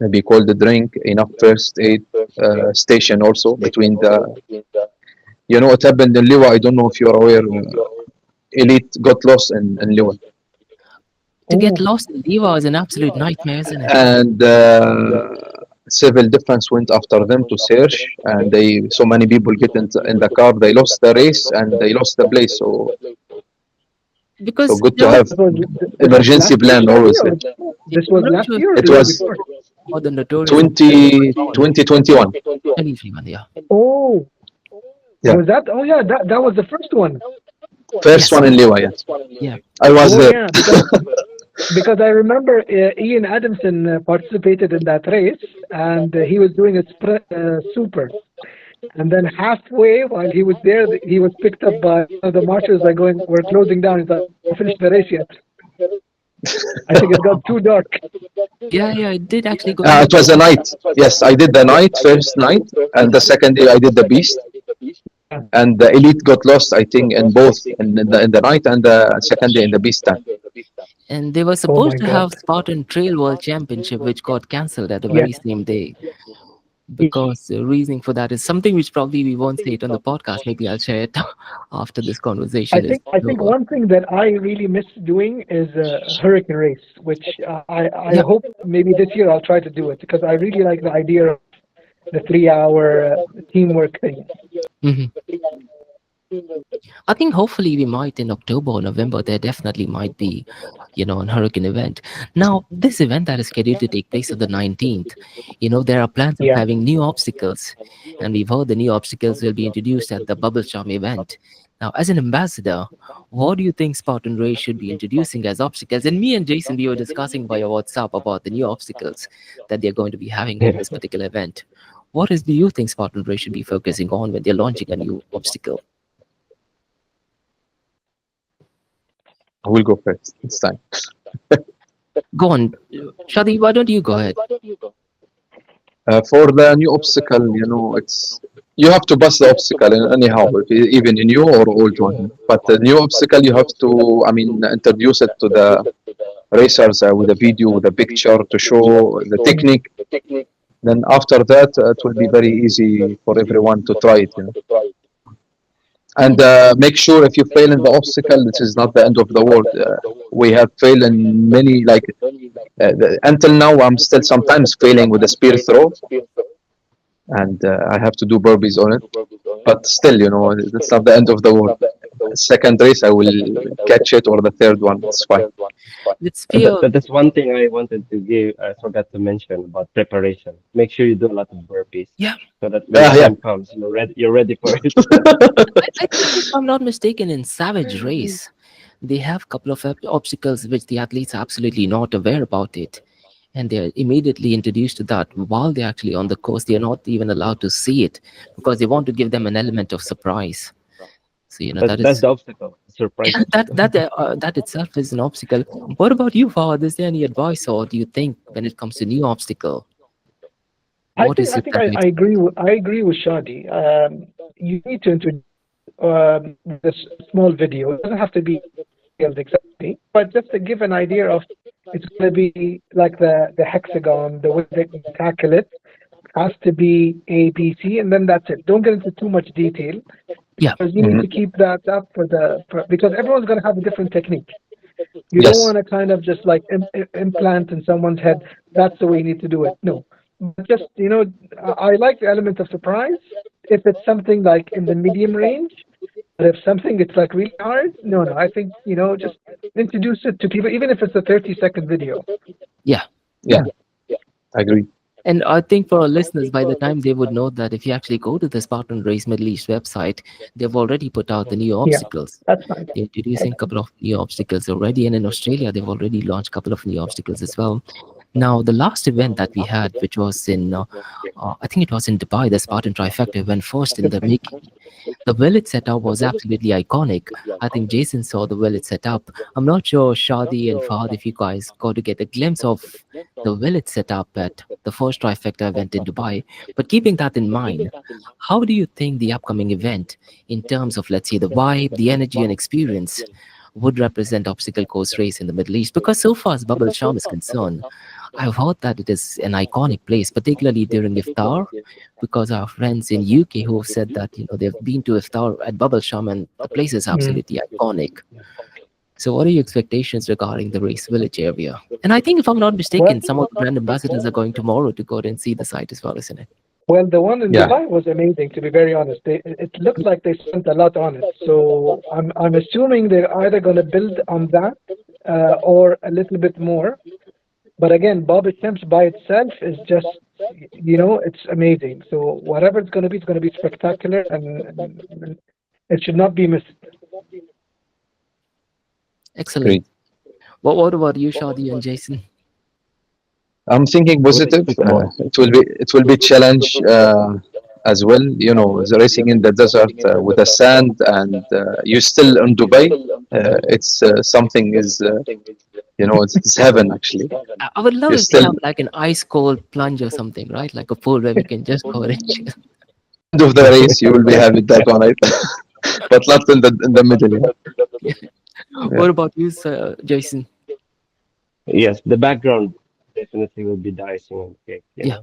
Maybe cold drink, enough first aid station also between the. It happened in Liwa. I don't know if you're aware. Elite got lost in Liwa, To get Oh, lost in Diva is an absolute nightmare, isn't it? and civil defense went after them to search, and they so many people get in the car. They lost the race and they lost the place. So Because good to have this was emergency last year, plan Shadi, always. or this I'm was not last sure if year or It the year was before? or the notorious 2021. 2021, yeah. Oh, Yeah. was that? Oh, yeah, that was the first one. First Yes. one in Liwa, yes. Yeah. I was Oh, there. yeah, because I remember Ian Adamson participated in that race, and he was doing a super. And then halfway, while he was there, he was picked up by one of the marshals. Like going, "We're closing down." He's like, "Don't finish the race yet." I think it got too dark. Yeah, it did actually go. It was a night. Yes, I did the night, first night, and the second day I did the beast. And the elite got lost, I think, in both in the night and the second day in the beast time. And they were Oh my supposed to God! have Spartan Trail World Championship, which got cancelled at the Yeah, very same day. Because the reasoning for that is something which probably we won't say it on the podcast. Maybe I'll share it after this conversation is I think over. one thing that I really miss doing is a hurricane race, which I Yeah. hope maybe this year I'll try to do it because I really like the idea of the 3 hour teamwork thing. Mhm. I think hopefully we might in October or November. There definitely might be, an hurricane event. Now, this event that is scheduled to take place on the 19th, there are plans of Yeah. having new obstacles, and we've heard the new obstacles will be introduced at the Bab Al Shams event. Now, as an ambassador, what do you think Spartan Race should be introducing as obstacles? And me and Jason, we were discussing via WhatsApp about the new obstacles that they're going to be having in this particular event. Do you think Spartan Race should be focusing on when they're launching a new obstacle? I will go first this time. Go on, Shadi. Why don't you go ahead? For the new obstacle, it's you have to pass the obstacle anyhow, even a new or old one. But the new obstacle, you have to, introduce it to the racers with a video, with a picture to show the technique. Then after that, it will be very easy for everyone to try it. And make sure if you fail in the obstacle, this is not the end of the world. We have failed in many, like until now, I'm still sometimes failing with the spear throw, and I have to do burpees on it. But still, it's not the end of the world. Second race, I will catch it, or the third one. It's fine. With spear, That's one thing I wanted to give. I forgot to mention about preparation. Make sure you do a lot of burpees. yeah. So that when the Yeah. time comes, you're ready. You're ready for it. I think if I'm not mistaken, in Savage Race, they have a couple of obstacles which the athletes are absolutely not aware about it. And they're immediately introduced to that while they're actually on the course. They're not even allowed to see it because they want to give them an element of surprise. So, that That's is the obstacle. Surprise obstacle. that itself is an obstacle. What about you, Fahad? Is there any advice or do you think when it comes to new obstacle? What is I it think that I agree with Shadi. You need to introduce this small video. It doesn't have to be detailed exactly, but just to give an idea of it's going to be like the hexagon, the way that you tackle it has to be A, B, C, and then that's it. Don't get into too much detail yeah, because you need to keep that up because everyone's going to have a different technique. You don't Yes. want to kind of just like implant in someone's head. That's the way you need to do it. No, but just I like the element of surprise. If it's something like in the medium range, but if something it's like really hard, no. I think just introduce it to people, even if it's a 30-second video. yeah. Yeah. I agree. And I think for our listeners, by the time they would know that if you actually go to the Spartan Race Middle East website, they've already put out the new Yeah, obstacles. that's nice. They're introducing a couple of new obstacles already, and in Australia, they've already launched a couple of new obstacles as well. Now, the last event that we had, which was in, I think it was in Dubai, the Spartan Trifecta went first in the making. The village setup was absolutely iconic. I think Jason saw the village setup. I'm not sure, Shadi and Fahad, if you guys got to get a glimpse of the village setup at the first Trifecta event in Dubai. But keeping that in mind, how do you think the upcoming event, in terms of, let's say, the vibe, the energy, and experience, would represent obstacle course race in the Middle East? Because so far as Bab Al Shams is concerned, I've heard that it is an iconic place, particularly during iftar, because our friends in UK who have said that they've been to iftar at Bab Al Sham and the place is Mm. absolutely iconic. So, what are your expectations regarding the race village area? And I think, if I'm not Well, mistaken, some of the brand ambassadors are going tomorrow to go and see the site as well, isn't it? well, the one in Yeah. Dubai was amazing. To be very honest, it looked like they spent a lot on it. So I'm assuming they're either going to build on that or a little bit more. But again, Bab Al Shams by itself is just, it's amazing. So whatever it's going to be spectacular, and it should not be missed. Excellent. Great. What about you, Shadi and Jason? I'm thinking I would positive. expect more. It will be challenge as well. The racing in the desert with the sand, and you're still in Dubai. It's something is it's heaven actually. I would love You're if they still have like an ice cold plunge or something, right? Like a pool where we can just go and chill. end of the race. You will be having that one, right? But not in the middle. Yeah. What about you, sir, Jason? Yes, the background definitely will be the icing on the cake. Yeah.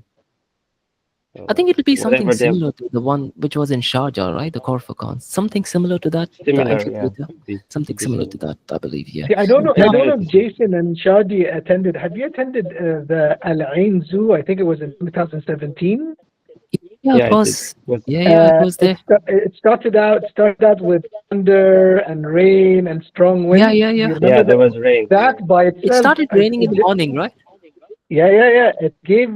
I So think it'll be something whatever they have similar to the one which was in Sharjah, right? The Corfacon. Something similar to that, the similar, yeah, amphitheater. could Something be similar to similar. that, I believe. Yeah. See, I don't know. I Now, don't know Similar if to some. Jason and Shadi attended. Have you attended the Al Ain Zoo? I think it was in 2017. yeah, it Yeah, it was. was. Yeah, it was there. It started out with thunder and rain and strong Yeah, winds. yeah, Do you yeah. remember Yeah, there that? was rain. That by It itself, started raining in the morning, right? yeah. It gave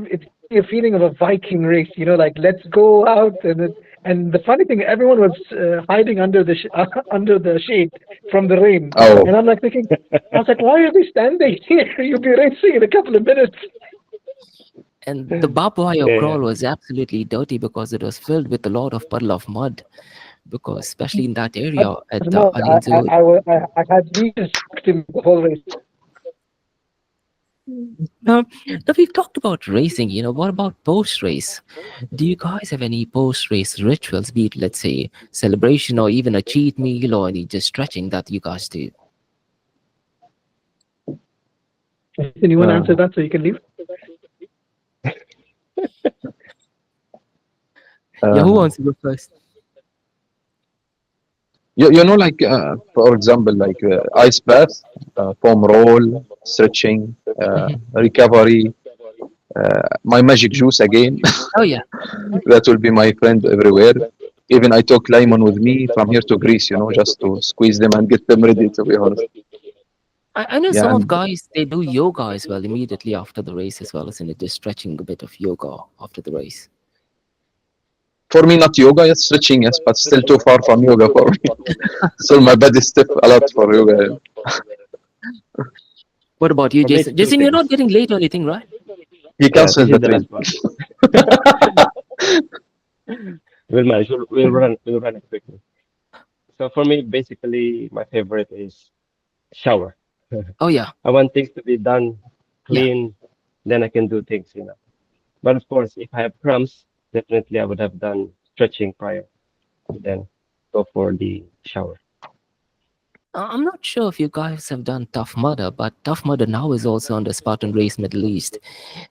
a feeling of a Viking race. Like let's go out and the funny thing, everyone was hiding under the under the shade from the rain, Oh, and I'm like thinking, I was like, why are they standing here? You'll be racing in a couple of minutes. And the barbed wire Yeah, crawl was absolutely dirty because it was filled with a lot of puddle of mud. Because especially in that But area at no, Al Ain Zoo. I had leaders to me the whole race. Now we've talked about racing. What about post race? Do you guys have any post race rituals, be it, let's say, celebration or even a cheat meal or any just stretching that you guys do? Jason, you want to uh, answer that so you can leave? Yeah, who uh, wants to go first? like for example, like ice bath, foam roll, stretching, Mhm. recovery. My magic juice again. Oh, yeah. That will be my friend everywhere. Even I took lemon with me from here to Greece, just to squeeze them and get them ready. To be honest, I know yeah. some of And guys, they do yoga as well immediately after the race as well, isn't it? Just stretching a bit of yoga after the race. for me, not yoga, yes, stretching, yes, but still too far from yoga for me. So my body stiff a lot for yoga. What about you, for me, it's Jason? two Jason, you're not things. getting late or anything, right? He Yeah, cancelled this the is the train. last one. We'll manage. We'll run it quickly. So for me, basically, my favorite is shower. Oh, yeah. I want things to be done Yeah. clean, then I can do things. But of course, if I have cramps, definitely I would have done stretching prior to then go for the shower. I'm not sure if you guys have done Tough Mudder, but Tough Mudder now is also under Spartan Race Middle East.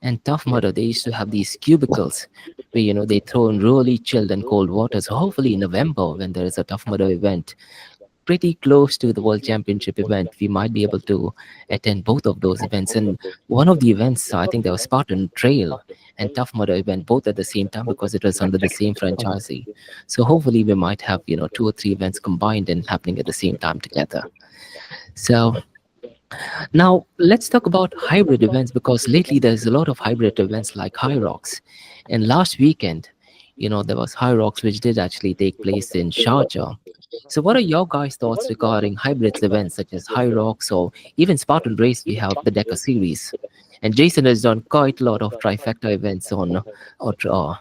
And Tough Yeah. Mudder, they used to have these cubicles where, they throw in really chilled and cold water. So hopefully in November, when there is a Tough Mudder event, pretty close to the World Championship event, we might be able to attend both of those events. And one of the events, I think there was Spartan Trail and Tough Mudder event both at the same time because it was under the same franchisee. So hopefully we might have, 2 or 3 events combined and happening at the same time together. So now let's talk about hybrid events because lately there's a lot of hybrid events like HYROX. And last weekend, there was HYROX which did actually take place in Sharjah. So what are your guys' thoughts regarding hybrids events such as HYROX or even Spartan Race? We have the DEKA series. And Jason has done quite a lot of trifecta events on or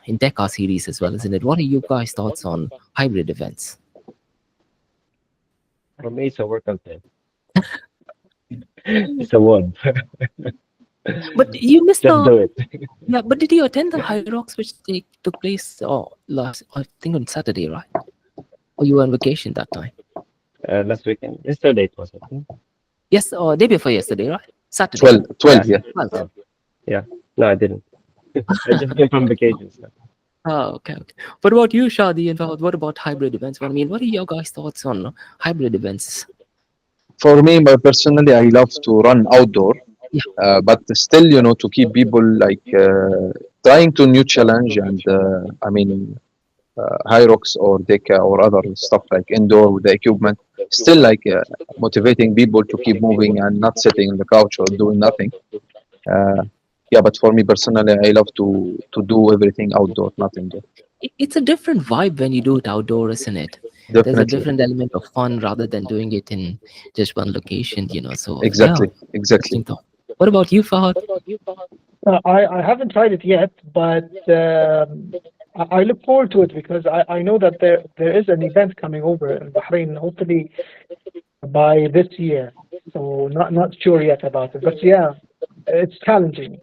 in DEKA series as well, isn't it? What are you guys' thoughts on hybrid events? For me, it's a workout day. It's a one. But you missed Just do it. yeah. But did you attend the HYROX which took place last, I think on Saturday, right? Or you were on vacation that time? Last weekend. Yesterday it was, I think. Yes, or day before yesterday, right? Saturday. 12, yeah. 12th. Yeah. No, I didn't. I just came from vacation. So. Oh, okay. What about you, Shadi and Fahad? What about hybrid events? Well, I mean, what are your guys' thoughts on hybrid events? For me, personally, I love to run outdoor, but still, to keep people like trying to new challenge and HYROX or DEKA or other stuff like indoor with the equipment, still like motivating people to keep moving and not sitting on the couch or doing nothing. Yeah, but for me personally, I love to do everything outdoor, not indoor. It's a different vibe when you do it outdoor, isn't it? There's a Definitely, different element of fun rather than doing it in just one location, So, exactly. interesting thought. What about you, Fahad? I haven't tried it yet, but I look forward to it because I know that there is an event coming over in Bahrain, hopefully by this year. So not sure yet about it, but yeah, it's challenging.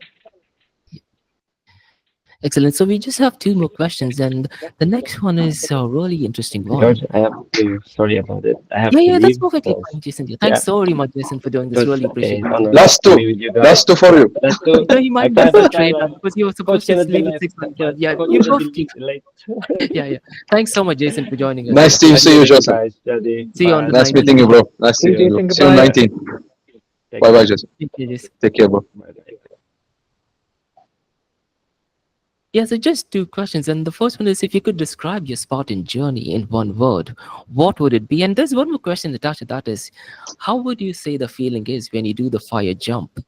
Excellent. So we just have 2 more questions, and the next one is a really interesting one. George, I have to. Sorry about it. I have to Yeah, that's leave. perfectly Because, fine, Jason. Thanks so very much, Jason, for doing this. Coach, Really appreciate it's it. honor Last to two, be with you guys. last two for you. Last two. You I might can't miss the have train time. because you were Coach supposed to cannot be leave at left. 6:00. Yeah, Coach you cannot both be keep. late. Yeah. Thanks so much, Jason, for joining us. Nice to Nice see you, meeting you Joseph. guys, Shadi. See you on the Bye. Nice 19th. meeting you, bro. Nice See you, seeing you, bro. Jason. See you on Goodbye. 19. Take Bye bye, care. Joseph. Thank you, Jason. Take care, bro. Bye. Yeah, so just 2 questions. And the first one is if you could describe your Spartan journey in one word, what would it be? And there's one more question attached to that is how would you say the feeling is when you do the fire jump?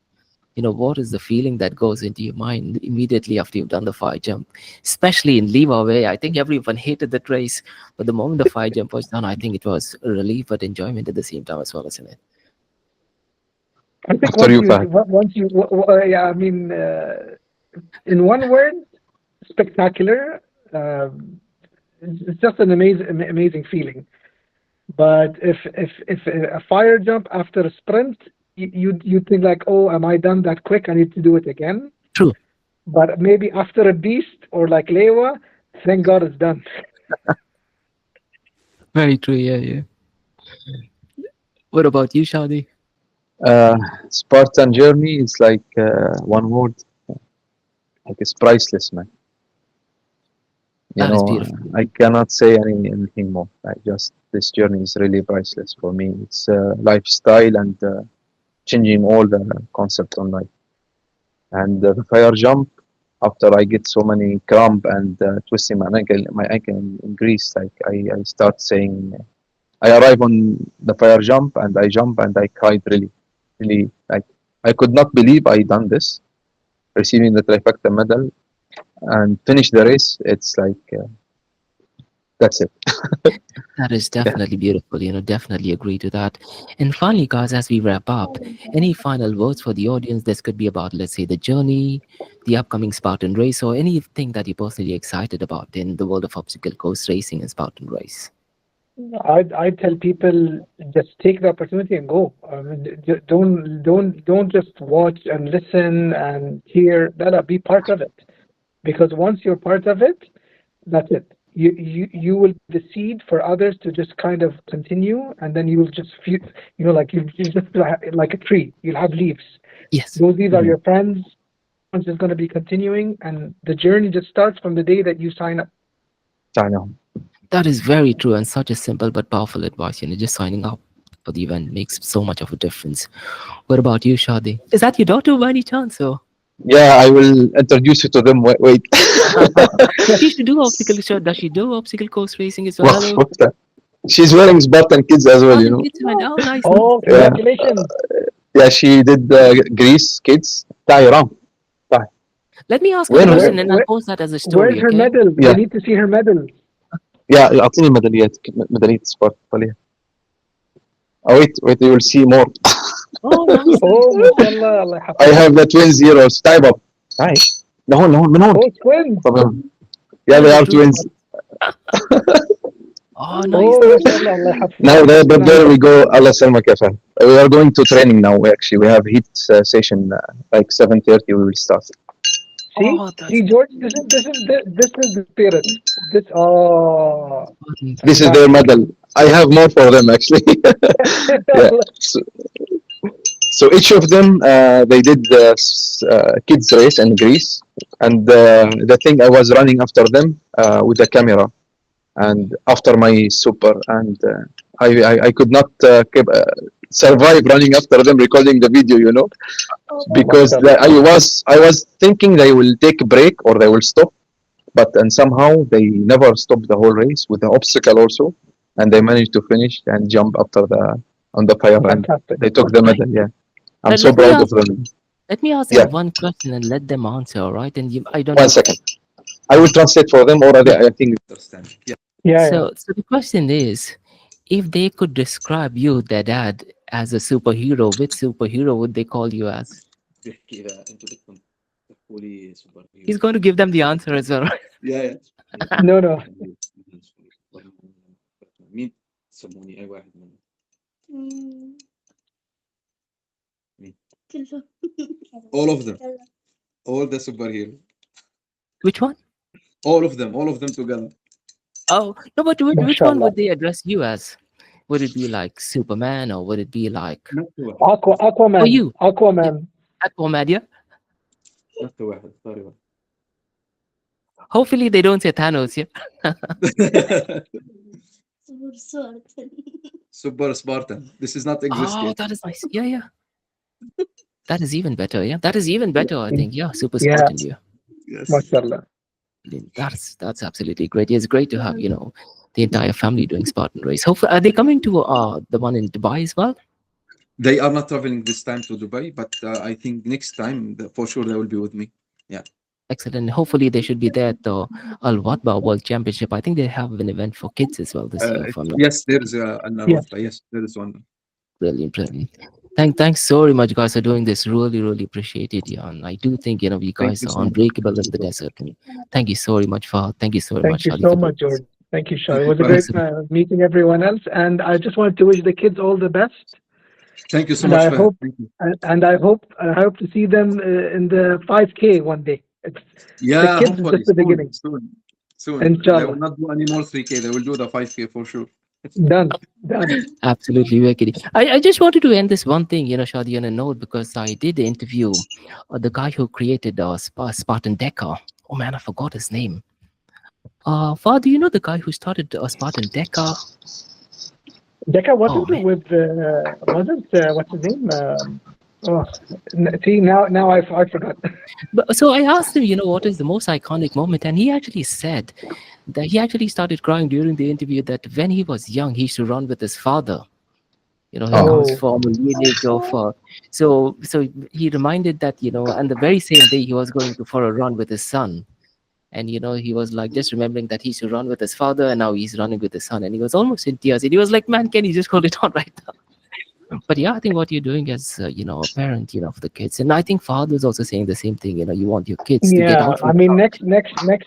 What is the feeling that goes into your mind immediately after you've done the fire jump? Especially in Lima, where I think everyone hated that race. But the moment the fire jump was done, I think it was a relief but enjoyment at the same time as well, isn't it? I think After you, Fahad. yeah, I mean, in one word, spectacular. It's just an amazing feeling. But if a fire jump after a sprint, you think like, oh, am I done that quick? I need to do it again. True. But maybe after a beast or like Lewa, thank God it's done. Very true. Yeah. What about you, Shadi? Spartan journey is like one word. Like it's priceless, man. That is beautiful. I cannot say anything more. Like just this journey is really priceless for me. It's lifestyle and changing all the concept on life. And the fire jump, after I get so many cramp and twisting my ankle in Greece, like I start saying, I arrive on the fire jump and I jump and I cried really, really. Like I could not believe I done this, receiving the trifecta medal and finish the race. It's like that's it. That is definitely beautiful. Definitely agree to that. And finally, guys, as we wrap up, any final words for the audience? This could be about, let's say, the journey, the upcoming Spartan race, or anything that you're personally excited about in the world of obstacle course racing and Spartan race. I tell people just take the opportunity and go. Don't just watch and listen and hear. Be part of it. because once you're part of it, that's it. You will be the seed for others to just kind of continue, and then you will just feel, like you just like a tree. You'll have leaves. Yes. These are your friends. It's just going to be continuing, and the journey just starts from the day that you sign up. That is very true, and such a simple but powerful advice. Just signing up for the event makes so much of a difference. What about you, Shadi? Is that your daughter by any chance? Or Yeah, I will introduce you to them. Wait. she should do obstacle. Does she do obstacle course racing as well? Wow, Hello. what's that? She's wearing Spartan kids as well, Oh, the kids went. Oh, nice. Oh, Yeah. congratulations! Yeah, she did Greece kids. Iran. Let me ask her Where- a question, where- and I'll post that as a story. Where's her Okay. medal? Yeah. We need to see her medal. Yeah, أعطيني ميدالية سبورت خليها. Oh, wait, you will see more. Oh, nice. Oh, mashallah, Allah I يحفظك. have the twin zeros. Type up. Hi. لهون من هون. Oh, twins. طبعا. Yeah, they are twins. Oh, nice. Oh, mashallah, Allah يحفظك. Now, but there we go. Allah Salma Kafa. We are going to training now. Actually, we have heat session like 7:30. We will start. See, Oh, that's see, George, this is the spirit. This is their medal. I have more for them actually. Yeah. So each of them, they did the kids race in Greece, and the thing I was running after them with the camera, and after my super, and I could not survive running after them recording the video, because I was thinking they will take a break or they will stop, and somehow they never stopped the whole race with the obstacle also, and they managed to finish and jump after on the fire, and Fantastic. they took the medal. Yeah, I'm Let so me proud ask- of them. Let me ask Yeah. them one question and let them answer, all right? And I don't. 1 second, I will translate for them, or I think they understand. Yeah. Yeah, So the question is, if they could describe you, their dad, as a superhero, which superhero would they call you as? بيحكي إذا أنتم بدكم تحكوا لي سوبر هيرو. He's going to give them the answer as well. يا No. مين تسموني أي واحد منهم؟ All of them. All the superhero. Which one? All of them together. Oh, no, but which one Mashallah. would they address you as? Would it be like Superman, or would it be like Not the واحد. Aquaman. For you. Aquaman. Aquaman? Yeah? Not the واحد. Sorry. Hopefully they don't say Thanos, yeah? Super Spartan. This is not exist Oh, yet. that is nice. Yeah. That is even better, yeah? That is even better, I think. Yeah, Super Yeah. Spartan, yeah. Yes. Mashallah. That's absolutely great. It's great to have, the entire family doing Spartan Race. Hopefully, are they coming to the one in Dubai as well? They are not traveling this time to Dubai, but I think next time for sure they will be with me. Excellent. Hopefully, they should be there at the Al Wadba World Championship. I think they have an event for kids as well this year. If I'm not Yes, there is an Arafah. Yes, there is one. Brilliant. Thanks so very much, guys, for doing this. Really appreciate it, yeah. And I do think you guys you are so much. unbreakable in the desert. And thank you so very much, Fahad. Thank you so very much, Thank you Shadi, so for much, doing this. George. Thank you, Shadi. It was a Thank great meeting everyone else, and I just wanted to wish the kids all the best. Thank you so And much. I Fahad. hope- Thank you. And I hope to see them in the 5K one day. Yeah, kids is hopefully just the beginning. Soon. Inshallah. They will not do any more 3K. They will do the 5K for sure. Done. Absolutely, we're kidding. I just wanted to end this one thing, Shadi, on a note, because I did interview the guy who created Spartan DEKA. Oh man, I forgot his name. Fahad, do you know the guy who started Spartan DEKA? DEKA, what Oh, to do with what's his name? See, now I forgot. But, so I asked him, what is the most iconic moment? And he actually said that he actually started crying during the interview that when he was young, he used to run with his father. He comes from a lineage of, so he reminded that, and the very same day he was going for a run with his son. And, he was like just remembering that he used to run with his father and now he's running with his son. And he was almost in tears. And he was like, man, can you just hold it on right now? But yeah, I think what you're doing as, a parent, for the kids. And I think Fahad was also saying the same thing, you want your kids to get Yeah, out. I mean, next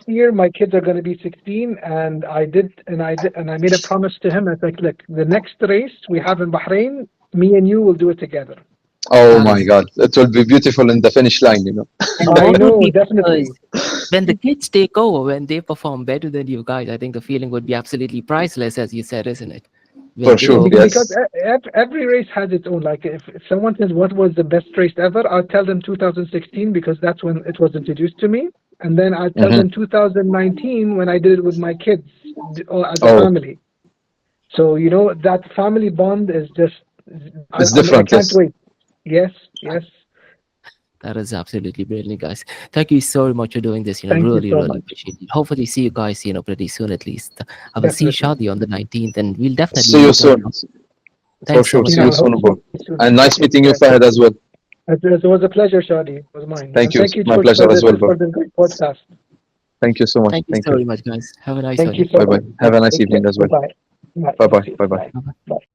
year my kids are going to be 16, and I made a promise to him. I was like, look, the next race we have in Bahrain, me and you will do it together. Oh Uh, my God, it will be beautiful in the finish line, you know. and I know, probably definitely. because when the kids take over, when they perform better than you guys, I think the feeling would be absolutely priceless, as you said, isn't it? When For they sure, overcome. Because yes. every race has its own. Like if someone says what was the best race ever, I'll tell them 2016 because that's when it was introduced to me, and then I'll tell them 2019 when I did it with my kids or as a Oh, family. So you know that family bond is just. it's I different, can't yes. wait. Yes, yes. That is absolutely brilliant, guys. Thank you so much for doing this. Thank you Really, so really much. appreciate it. Hopefully, see you guys, pretty soon at least. I will see Definitely. Shadi on the 19th, and we'll definitely See you meet up. soon. For Thanks so sure. much, See Yeah, you I guys. hope soon, to bro. see you soon. And nice Okay, meeting you, yeah. Fahad, as well. It was a pleasure, Shadi. It was mine. Thank And you. thank you My for pleasure as well, this bro. for this great podcast. Thank you so much. Thank you Thank so you. very much, guys. Have a nice Thank one. you so Bye bye. much. Have a nice Take care. evening as well. Bye-bye. Bye. Bye You bye. too. Bye bye. Bye. Bye.